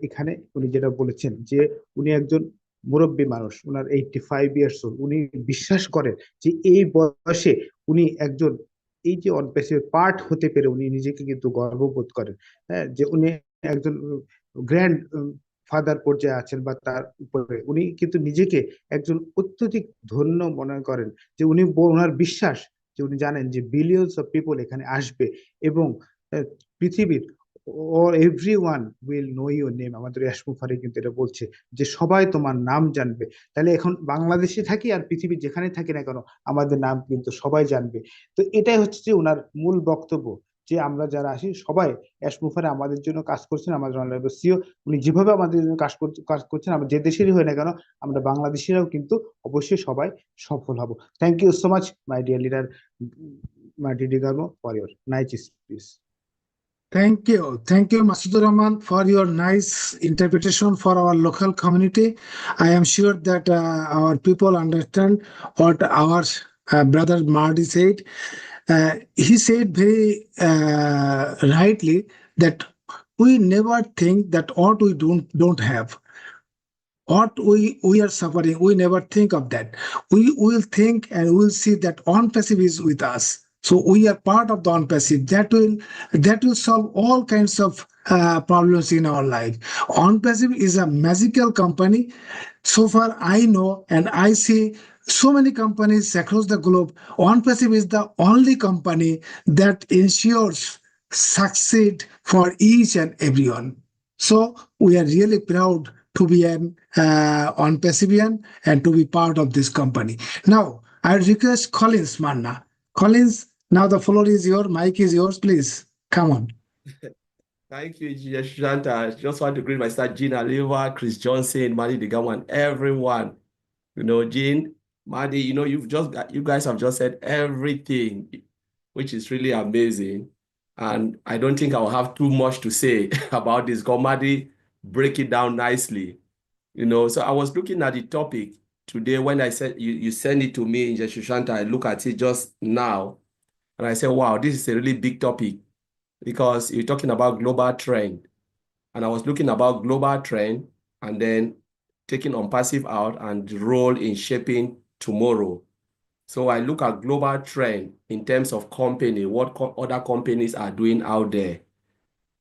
এখানে উনি যেটা বলেছেন যে উনি একজন মুরব্বী মানুষ, উনার 85 ইয়ার্স ওল্ড, উনি বিশ্বাস করেন যে এই বয়সে উনি একজন এই যে অনপ্যাসিভ পার্ট হতে পেরে উনি নিজেকে কিন্তু গর্ববোধ করেন। হ্যাঁ, যে উনি একজন গ্র্যান্ড ফাদার পর্যায়ে আছেন, বা তার উপরে উনি কিন্তু নিজেকে একজন অত্যধিক ধন্য মনে করেন, যে উনি ওনার বিশ্বাস যে উনি জানেন যে বিলিয়ন্স অফ পিপল এখানে আসবে, এবং পৃথিবীর everyone will no your name. আমাদের ইয়াসমুফারি কিন্তু এটা বলছে যে সবাই তোমার নাম জানবে। তাহলে এখন বাংলাদেশে থাকি আর পৃথিবীর যেখানে থাকি না কেন, আমাদের নাম কিন্তু সবাই জানবে। তো এটাই হচ্ছে যে ওনার মূল বক্তব্য, যে আমরা যারা আসি সবাই, ইয়াসমুফারি আমাদের জন্য কাজ করছেন, আমাদের অনারেবল সিও উনি যেভাবে আমাদের জন্য কাজ করছেন, আমরা যে দেশেরই হই না কেন, আমরা বাংলাদেশিরাও কিন্তু অবশ্যই সবাই সফল হব। Thank you so much my dear leader Marty DeGarmo for your nice speech.
Thank you, Masudur Rahman, for your nice interpretation for our local community. I am sure that our people understand what our brother Marty said. He said very rightly that we never think that what we don't have, what we are suffering, we never think of that. We will think and we will see that ONPASSIVE is with us, so we are part of the ONPASSIVE. That will solve all kinds of problems in our life. ONPASSIVE is a magical company. So far I know and I see so many companies across the globe. ONPASSIVE is the only company that ensures succeed for each and everyone. So we are really proud to be an ONPASSIVIAN and to be part of this company. Now, I request Collins Manna. Collins, now the floor is yours, mic is yours, please. Come on.
Thank you, Shanta. I just want to greet my sister Gina Liva, Chris Johnson, Madi Degawan, everyone. You know, Jean, Madi, you know, you guys have just said everything, which is really amazing. And I don't think I'll have too much to say about this. Madi break it down nicely. You know, so I was looking at the topic today when I said you send it to me in Shanta. I look at it just now and I said, wow, this is a really big topic because you're talking about global trend. And I was looking about global trend and then taking ONPASSIVE out and the role in shaping tomorrow. So I look at global trend in terms of company, what other companies are doing out there.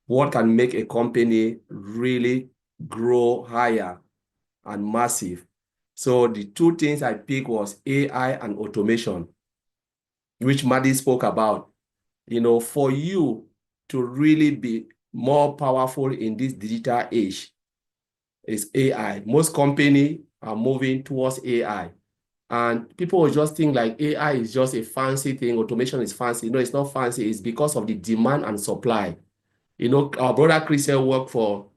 What can make a company really grow higher and massive. So the two things I picked was AI and automation, which Madi spoke about. You know, for you to really be more powerful in this digital age is AI. Most companies are moving towards AI. And people will just think like AI is just a fancy thing, automation is fancy. No, it's not fancy. It's because of the demand and supply. You know, our brother Christian worked for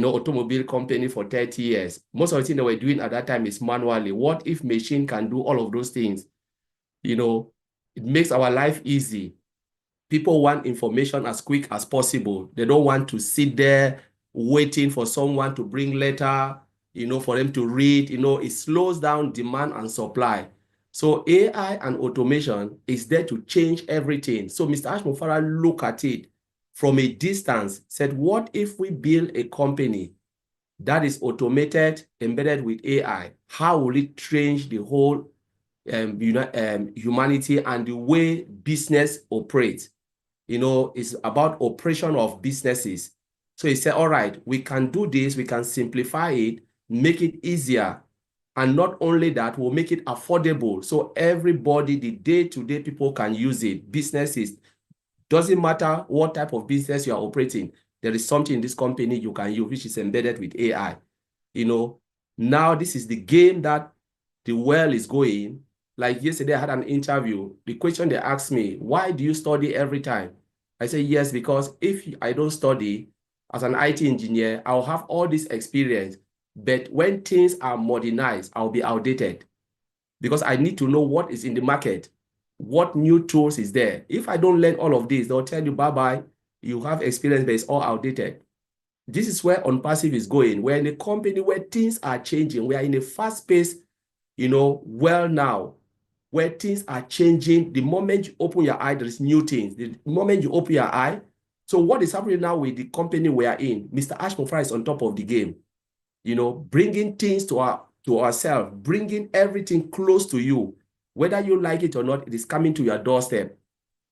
automobile company for 30 years. Most of the things they were doing at that time is manually. What if machine can do all of those things? It makes our life easy. People want information as quick as possible. They don't want to sit there waiting for someone to bring letter, for them to read. It slows down demand and supply. So AI and automation is there to change everything. So Mr. Ashmufara looked at it from a distance, said, what if we build a company that is automated, embedded with AI? How will it change the whole humanity and the way business operates? It's about operation of businesses. So he said, all right, we can do this, we can simplify it, make it easier. And not only that, we'll make it affordable. So everybody, the day-to-day people can use it. Businesses, doesn't matter what type of business you are operating, there is something in this company you can use, which is embedded with AI. Now this is the game that the world is going. Like yesterday, I had an interview. The question they asked me, why do you study every time? I say, yes, because if I don't study as an IT engineer, I'll have all this experience. But when things are modernized, I'll be outdated because I need to know what is in the market, what new tools is there. If I don't learn all of this, they'll tell you, bye-bye, you have experience, but it's all outdated. This is where ONPASSIVE is going. We're in a company where things are changing. We are in a fast-paced, world now, where things are changing. The moment you open your eye, there is new things. The moment you open your eye, so what is happening now with the company we are in? Mr. Ashmufara is on top of the game, bringing things to ourselves, bringing everything close to you. Whether you like it or not, it is coming to your doorstep.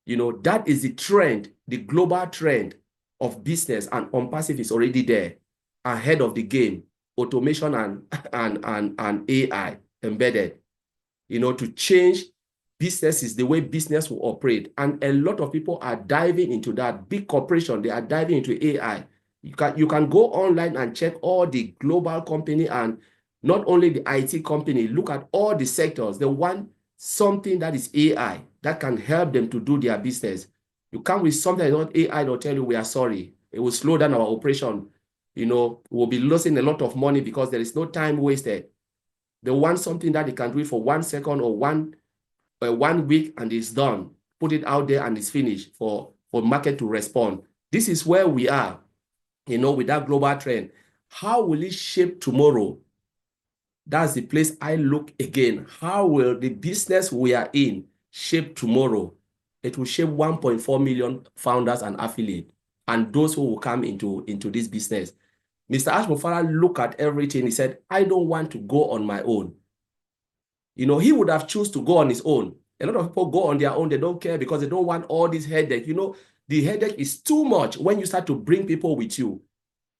That is the trend, the global trend of business, and ONPASSIVE is already there, ahead of the game. Automation and AI embedded, to change businesses, the way business will operate. And a lot of people are diving into that. Big corporation, they are diving into AI. You can go online and check all the global company, and not only the IT company, look at all the sectors. They want something that is AI that can help them to do their business. You come with something that is not AI, they'll tell you, we are sorry. It will slow down our operation. We'll be losing a lot of money because there is no time wasted. They want something that they can do it for 1 second or 1 week and it's done. Put it out there and it's finished for market to respond. This is where we are, with that global trend. How will it shape tomorrow? That's the place I look again. How will the business we are in shape tomorrow? It will shape 1.4 million founders and affiliates, and those who will come into this business. Mr. Ashmufara looked at everything. He said, I don't want to go on my own. He would have chosen to go on his own. A lot of people go on their own. They don't care because they don't want all this headache. The headache is too much when you start to bring people with you.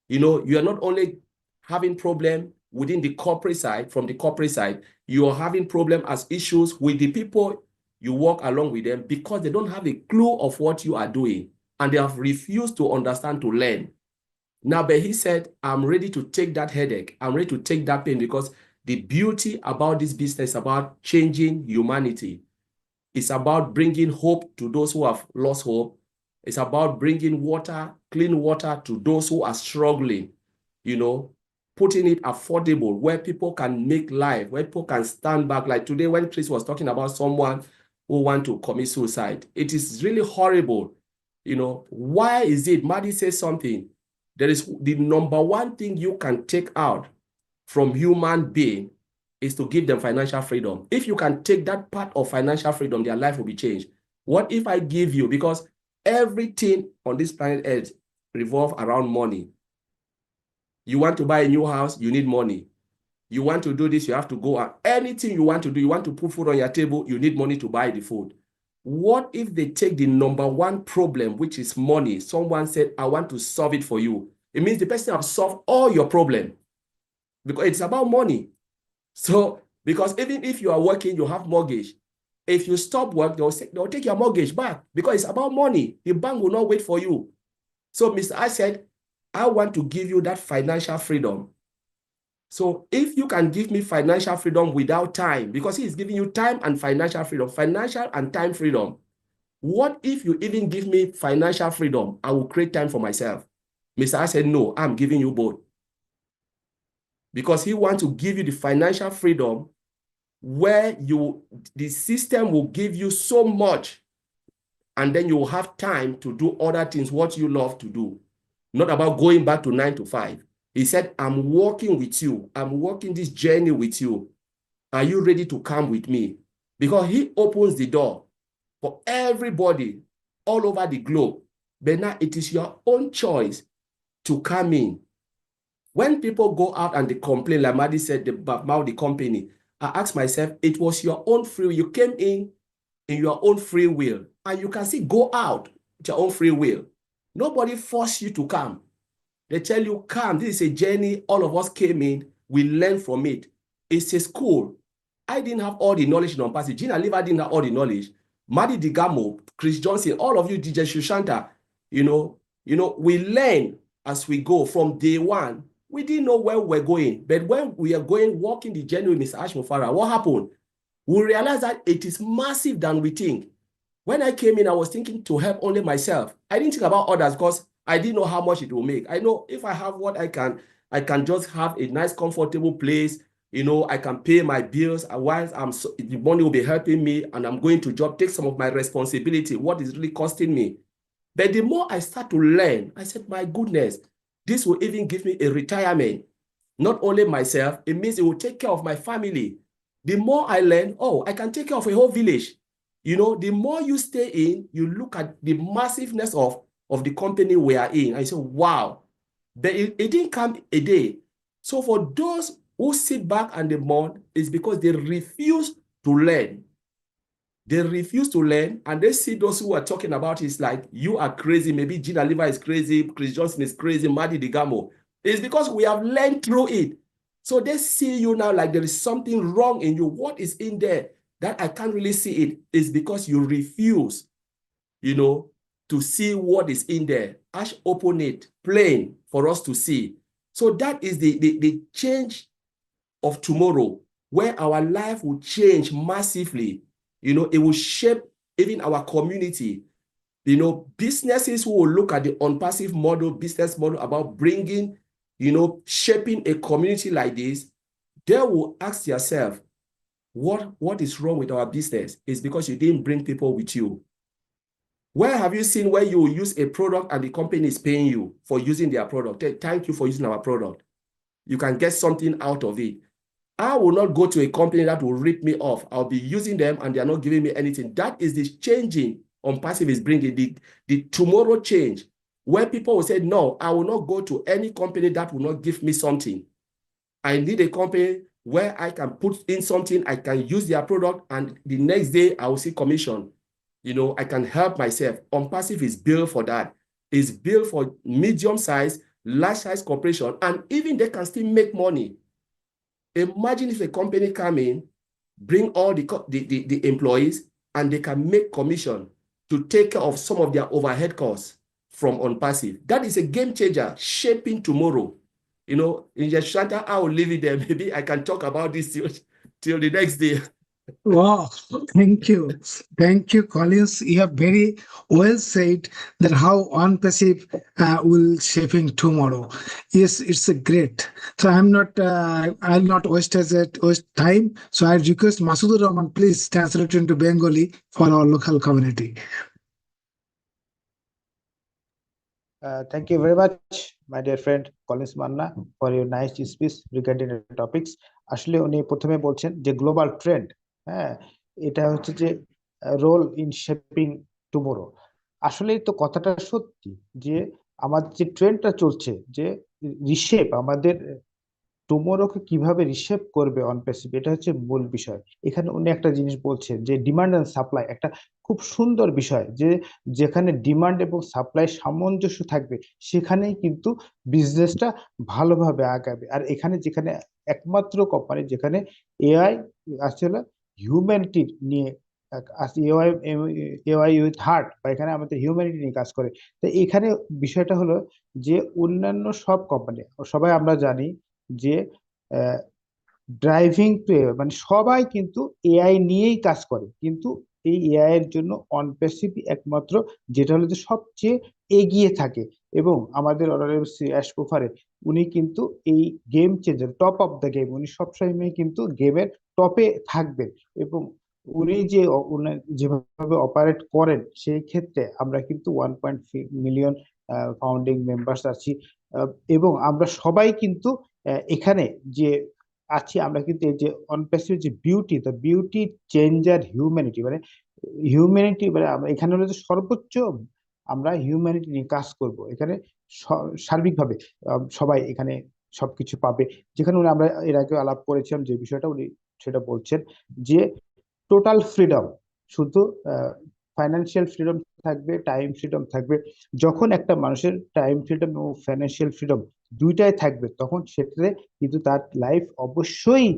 You are not only having problem within the corporate side, from the corporate side, you are having problem as issues with the people you work along with them because they don't have a clue of what you are doing and they have refused to understand, to learn. Now, but he said, I'm ready to take that headache. I'm ready to take that pain because the beauty about this business is about changing humanity. It's about bringing hope to those who have lost hope. It's about bringing water, clean water to those who are struggling, putting it affordable where people can make life, where people can stand back. Like today when Chris was talking about someone who want to commit suicide, it is really horrible. Why is it? Maddie says something. There is the number one thing you can take out from human being is to give them financial freedom. If you can take that part of financial freedom, their life will be changed. What if I give you, because everything on this planet Earth revolves around money. You want to buy a new house, you need money. You want to do this, you have to go out. Anything you want to do, you want to put food on your table, you need money to buy the food. What if they take the number one problem, which is money? Someone said, I want to solve it for you. It means the person has solved all your problem because it's about money. So, because even if you are working, you have mortgage. If you stop work, they'll take your mortgage back because it's about money. The bank will not wait for you. So Mr. I said, I want to give you that financial freedom. So if you can give me financial freedom without time, because he is giving you time and financial freedom, financial and time freedom. What if you even give me financial freedom? I will create time for myself. Mr. I said, no, I'm giving you both. because he wants to give you the financial freedom where the system will give you so much, and then you will have time to do other things, what you love to do. Not about going back to 9 to 5. He said, I'm walking with you. I'm walking this journey with you. Are you ready to come with me? Because he opens the door for everybody all over the globe. But now it is your own choice to come in. When people go out and they complain, like Maddie said about the company, I ask myself, it was your own free will. You came in your own free will, and you can still go out with your own free will. Nobody forced you to come. They tell you, come, this is a journey. All of us came in, we learned from it. It's a school. I didn't have all the knowledge in ONPASSIVE. Gina Lever didn't have all the knowledge. Maddie Digamo, Chris Johnson, all of you, DJ Shushanta, we learn as we go from day one. We didn't know where we're going. But when we are walking the journey with Mr. Ashmufara, what happened? We realized that it is massive than we think. When I came in, I was thinking to help only myself. I didn't think about others because I didn't know how much it will make. I know if I have what I can just have a nice, comfortable place. I can pay my bills. While the money will be helping me, and I'm going to job, take some of my responsibility, what is really costing me. But the more I start to learn, I said, my goodness, this will even give me a retirement. Not only myself, it means it will take care of my family. The more I learn, I can take care of a whole village. The more you stay in, you look at the massiveness of the company we are in. I say, wow, but it didn't come a day. So for those who sit back and they mourn, it's because they refuse to learn. They refuse to learn, and they see those who are talking about it like, you are crazy. Maybe Gina Lever is crazy, Chris Johnson is crazy, Maddie Digamo. It's because we have learned through it. So they see you now like there is something wrong in you. What is in there that I can't really see it? Is because you refuse, to see what is in there. Ash open it, plain for us to see. So that is the change of tomorrow, where our life will change massively. It will shape even our community. Businesses who will look at the ONPASSIVE model, business model about bringing, shaping a community like this, they will ask yourself, what is wrong with our business? It's because you didn't bring people with you. Where have you seen where you use a product and the company is paying you for using their product? Thank you for using our product. You can get something out of it. I will not go to a company that will rip me off. I'll be using them and they're not giving me anything. That is the changing ONPASSIVE is bringing, the tomorrow change, where people will say, no, I will not go to any company that will not give me something. I need a company where I can put in something, I can use their product, and the next day I will see commission. I can help myself. ONPASSIVE is built for that. It's built for medium size, large size corporation, and even they can still make money. Imagine if a company come in, bring all the employees, and they can make commission to take care of some of their overhead costs from ONPASSIVE. That is a game changer, shaping tomorrow. In Shanta, I will leave it there. Maybe I can talk about this till the next day.
Wow, thank you. Thank you, Collins. You have very well said that how ONPASSIVE will shaping tomorrow. Yes, it's a great. So I'll not waste time. So I request Masudur Rahman, please translate into Bengali for our local community.
Thank you very much, my dear friend Collins Manna, for your nice speech regarding the topics. আসলে উনি প্রথমে বলছেন যে global trend, এটা হচ্ছে যে role in shaping tomorrow. আসলেই তো কথাটা সত্যি যে আমাদের যে ট্রেন্ডটা চলছে, যে রিশেপ আমাদের টুমোরোকে কিভাবে রিশেপ করবে ONPASSIVE, এটা হচ্ছে মূল বিষয়। এখানে উনি একটা জিনিস বলছেন যে ডিমান্ড এন্ড সাপ্লাই, একটা খুব সুন্দর বিষয়, যে যেখানে ডিমান্ড এবং সাপ্লাই সামঞ্জস্য থাকবে সেখানেই কিন্তু বিজনেসটা ভালোভাবে আগাবে। আর এখানে যেখানে একমাত্র কোম্পানি যেখানে এআই আসলে হিউম্যানিটি নিয়ে এআই উইথ হার্ট, বা এখানে আমাদের হিউম্যানিটি নিয়ে কাজ করে। তো এখানে বিষয়টা হলো যে অন্যান্য সব কোম্পানি, সবাই আমরা জানি যে ড্রাইভিং টু, মানে সবাই কিন্তু এআই নিয়েই কাজ করে, কিন্তু এই এআই এর জন্য অনপ্যাসিভ একমাত্র যেটা হলো যে সবচেয়ে এগিয়ে থাকে। এবং আমাদের অনারেবল শ্রী অ্যাশ কুফারে উনি কিন্তু এই game changer, top of the game, উনি সবসময় কিন্তু গেমের টপে থাকবেন। এবং উনি যে যেভাবে অপারেট করেন সেই ক্ষেত্রে আমরা কিন্তু 1.5 মিলিয়ন ফাউন্ডিং মেম্বার্স আছি। এবং আমরা সবাই কিন্তু এখানে যে আছি, আমরা কিন্তু এই যে অনপ্যাসিভ যে beauty, the beauty changer humanity, মানে হিউম্যানিটি, মানে আমরা এখানে হলো যে সর্বোচ্চ আমরা হিউম্যানিটি নিয়ে কাজ করব এখানে সার্বিকভাবে। সবাই এখানে সবকিছু পাবে। যেখানে উনি, আমরা এর আগে আলাপ করেছিলাম যে বিষয়টা, উনি সেটা বলছেন যে টোটাল ফ্রিডম, শুধু ফাইন্যান্সিয়াল ফ্রিডম থাকবে, টাইম ফ্রিডম থাকবে। যখন একটা মানুষের টাইম ফ্রিডম এবং ফাইন্যান্সিয়াল ফ্রিডম দুইটাই থাকবে, তখন সেক্ষেত্রে কিন্তু তার লাইফ অবশ্যই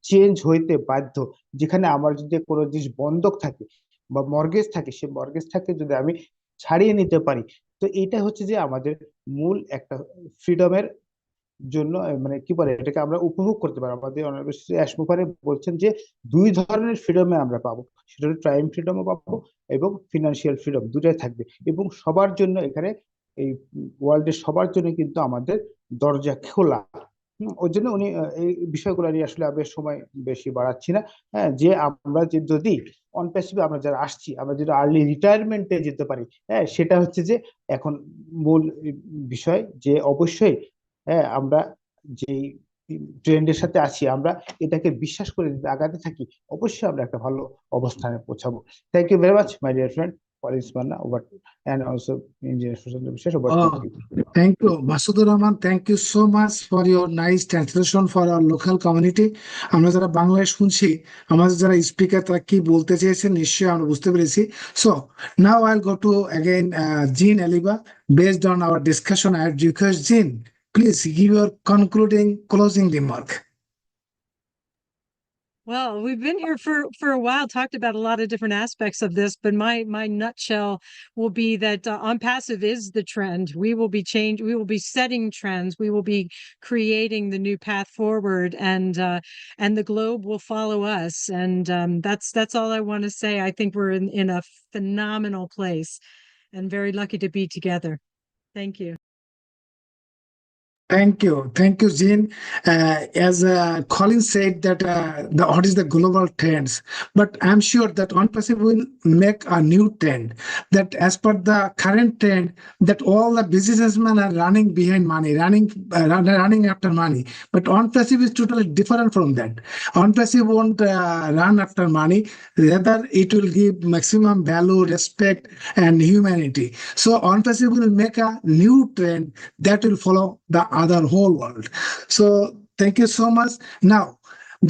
চেঞ্জ হইতে বাধ্য। যেখানে আমার যদি কোনো জিনিস বন্ধক থাকে বা মর্গেজ থাকে, সে মর্গেজটাকে যদি আমি ছাড়িয়ে নিতে পারি, তো এটা হচ্ছে যে আমাদের মূল একটা ফ্রিডমের জন্য, মানে কি বলে এটাকে আমরা উপভোগ করতে পারি। আমাদের অনারেবল অ্যাশ মুখার্জি বলছেন যে দুই ধরনের ফ্রিডমে আমরা পাবো, সেটা হলো টাইম ফ্রিডমও পাবো এবং ফিনান্সিয়াল ফ্রিডম, দুটাই থাকবে। এবং সবার জন্য এখানে, এই ওয়ার্ল্ডের সবার জন্য কিন্তু আমাদের দরজা খোলা। ওই জন্য উনি এই বিষয়গুলো নিয়ে আসলে আমি সময় বেশি বাড়াচ্ছি না। হ্যাঁ, যে আমরা যে যদি অনপ্যাসিভে আমরা যারা আসছি, আমরা যদি আর্লি রিটায়ারমেন্টে যেতে পারি, হ্যাঁ, সেটা হচ্ছে যে এখন মূল বিষয়। যে অবশ্যই, হ্যাঁ, আমরা যেই ট্রেন্ডের সাথে আছি, আমরা এটাকে বিশ্বাস করে যদি আগাতে থাকি, অবশ্যই আমরা একটা ভালো অবস্থানে পৌঁছাবো। Thank you very much my dear friend for ইসমান্না over, and also Engineer Sushant বিশ্বাস over to
Oh,
you.
thank you, Masudur Rahman. Thank you so much for your nice translation for our local community. আমরা যারা বাংলায় শুনছি, আমাদের যারা speaker তারা কি বলতে চেয়েছেন নিশ্চয়ই আমরা বুঝতে পেরেছি। So now I'll go to again Jean Aliba. Based on our discussion, I request Jean, please give your concluding closing remark.
Well, we've been here for a while, talked about a lot of different aspects of this, but my nutshell will be that ONPASSIVE is the trend. We will be setting trends. We will be creating the new path forward, and the globe will follow us. And that's all I want to say. I think we're in a phenomenal place, and very lucky to be together. Thank you.
Thank you, Jean. As Colin said that what is the global trends, but I'm sure that ONPASSIVE will make a new trend. That as per the current trend, that all the businessmen are running behind money, running after money. But ONPASSIVE is totally different from that. ONPASSIVE won't run after money. Rather, it will give maximum value, respect, and humanity. So ONPASSIVE will make a new trend that will follow the other whole world. So thank you so much. Now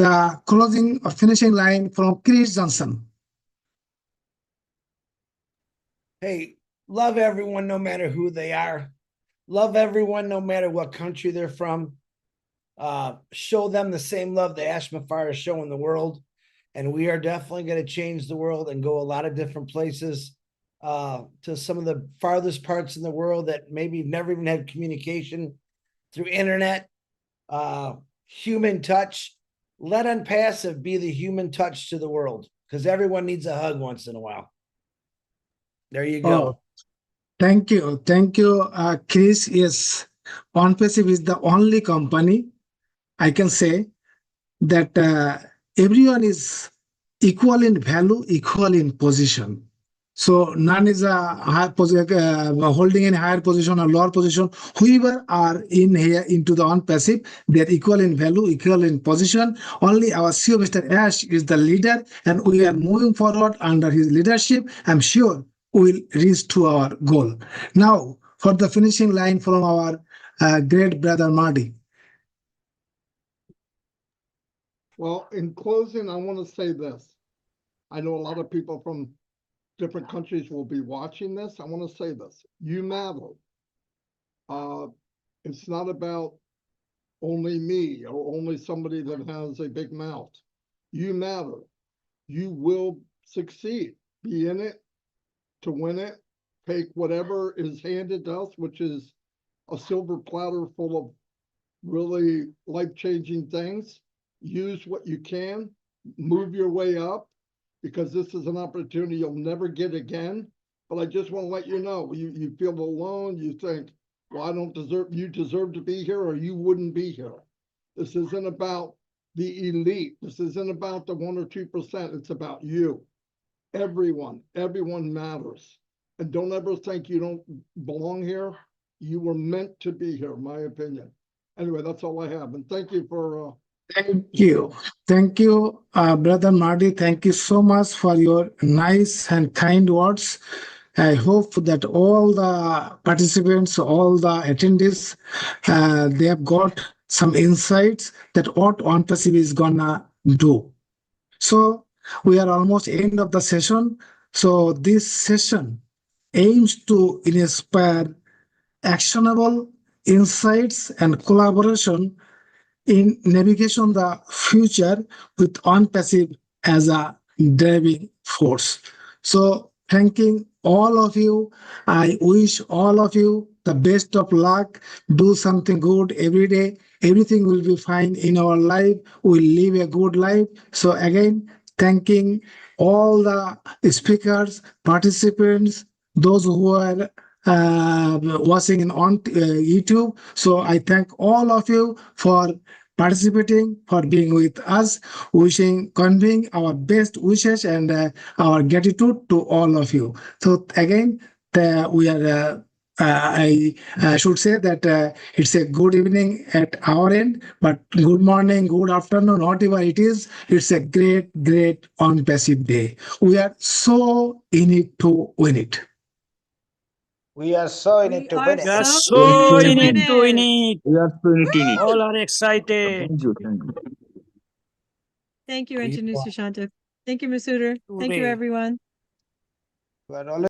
the closing or finishing line from Chris Johnson.
Hey, love everyone no matter who they are. Love everyone no matter what country they're from. Show them the same love the Ashmafar is showing the world. And we are definitely going to change the world and go a lot of different places, to some of the farthest parts in the world that maybe never even had communication through internet, human touch. Let ONPASSIVE be the human touch to the world, because everyone needs a hug once in a while. There you go.
Oh, thank you, Chris. Yes, ONPASSIVE is the only company I can say that everyone is equal in value, equal in position. So none is a higher holding in higher position or lower position. Whoever are in here into the ONPASSIVE, they are equal in value, equal in position. Only our CEO, Mr. Ash, is the leader, and we are moving forward under his leadership. I'm sure we will reach to our goal. Now, for the finishing line from our great brother Marty.
Well, in closing, I want to say this. I know a lot of people from different countries will be watching this. I want to say this. You matter. It's not about only me or only somebody that has a big mouth. You matter. You will succeed. Be in it to win it. Take whatever is handed to us, which is a silver platter full of really life-changing things. Use what you can, move your way up, because this is an opportunity you'll never get again. But I just want to let you know, you feel alone, you think, well, I don't deserve, you deserve to be here or you wouldn't be here. This isn't about the elite. This isn't about the 1 or 2%. It's about you. Everyone matters. And don't ever think you don't belong here. You were meant to be here, in my opinion. Anyway, that's all I have. And thank you for
Thank you. Thank you, Brother Marty. Thank you so much for your nice and kind words. I hope that all the participants, all the attendees, they have got some insights that what ONPASSIVE is gonna do. So we are almost end of the session. So this session aims to inspire actionable insights and collaboration in navigation the future with ONPASSIVE as a driving force. So thanking all of you, I wish all of you the best of luck. Do something good every day. Everything will be fine in our life. We'll live a good life. So again, thanking all the speakers, participants, those who are watching on YouTube. So I thank all of you for participating, for being with us, conveying our best wishes and our gratitude to all of you. So again, we are. I should say that it's a good evening at our end, but good morning, good afternoon, whatever it is, it's a great, great ONPASSIVE day. We are so in it to win it.
We are so in it to win
We
it.
are
So
so in
in
it to win
it.
it.
We are tuned.
All are excited.
Thank you. Thank you.
Thank you, Engineer Sushanta. Thank you, Masuder. Thank you,
Today.
everyone.
We are always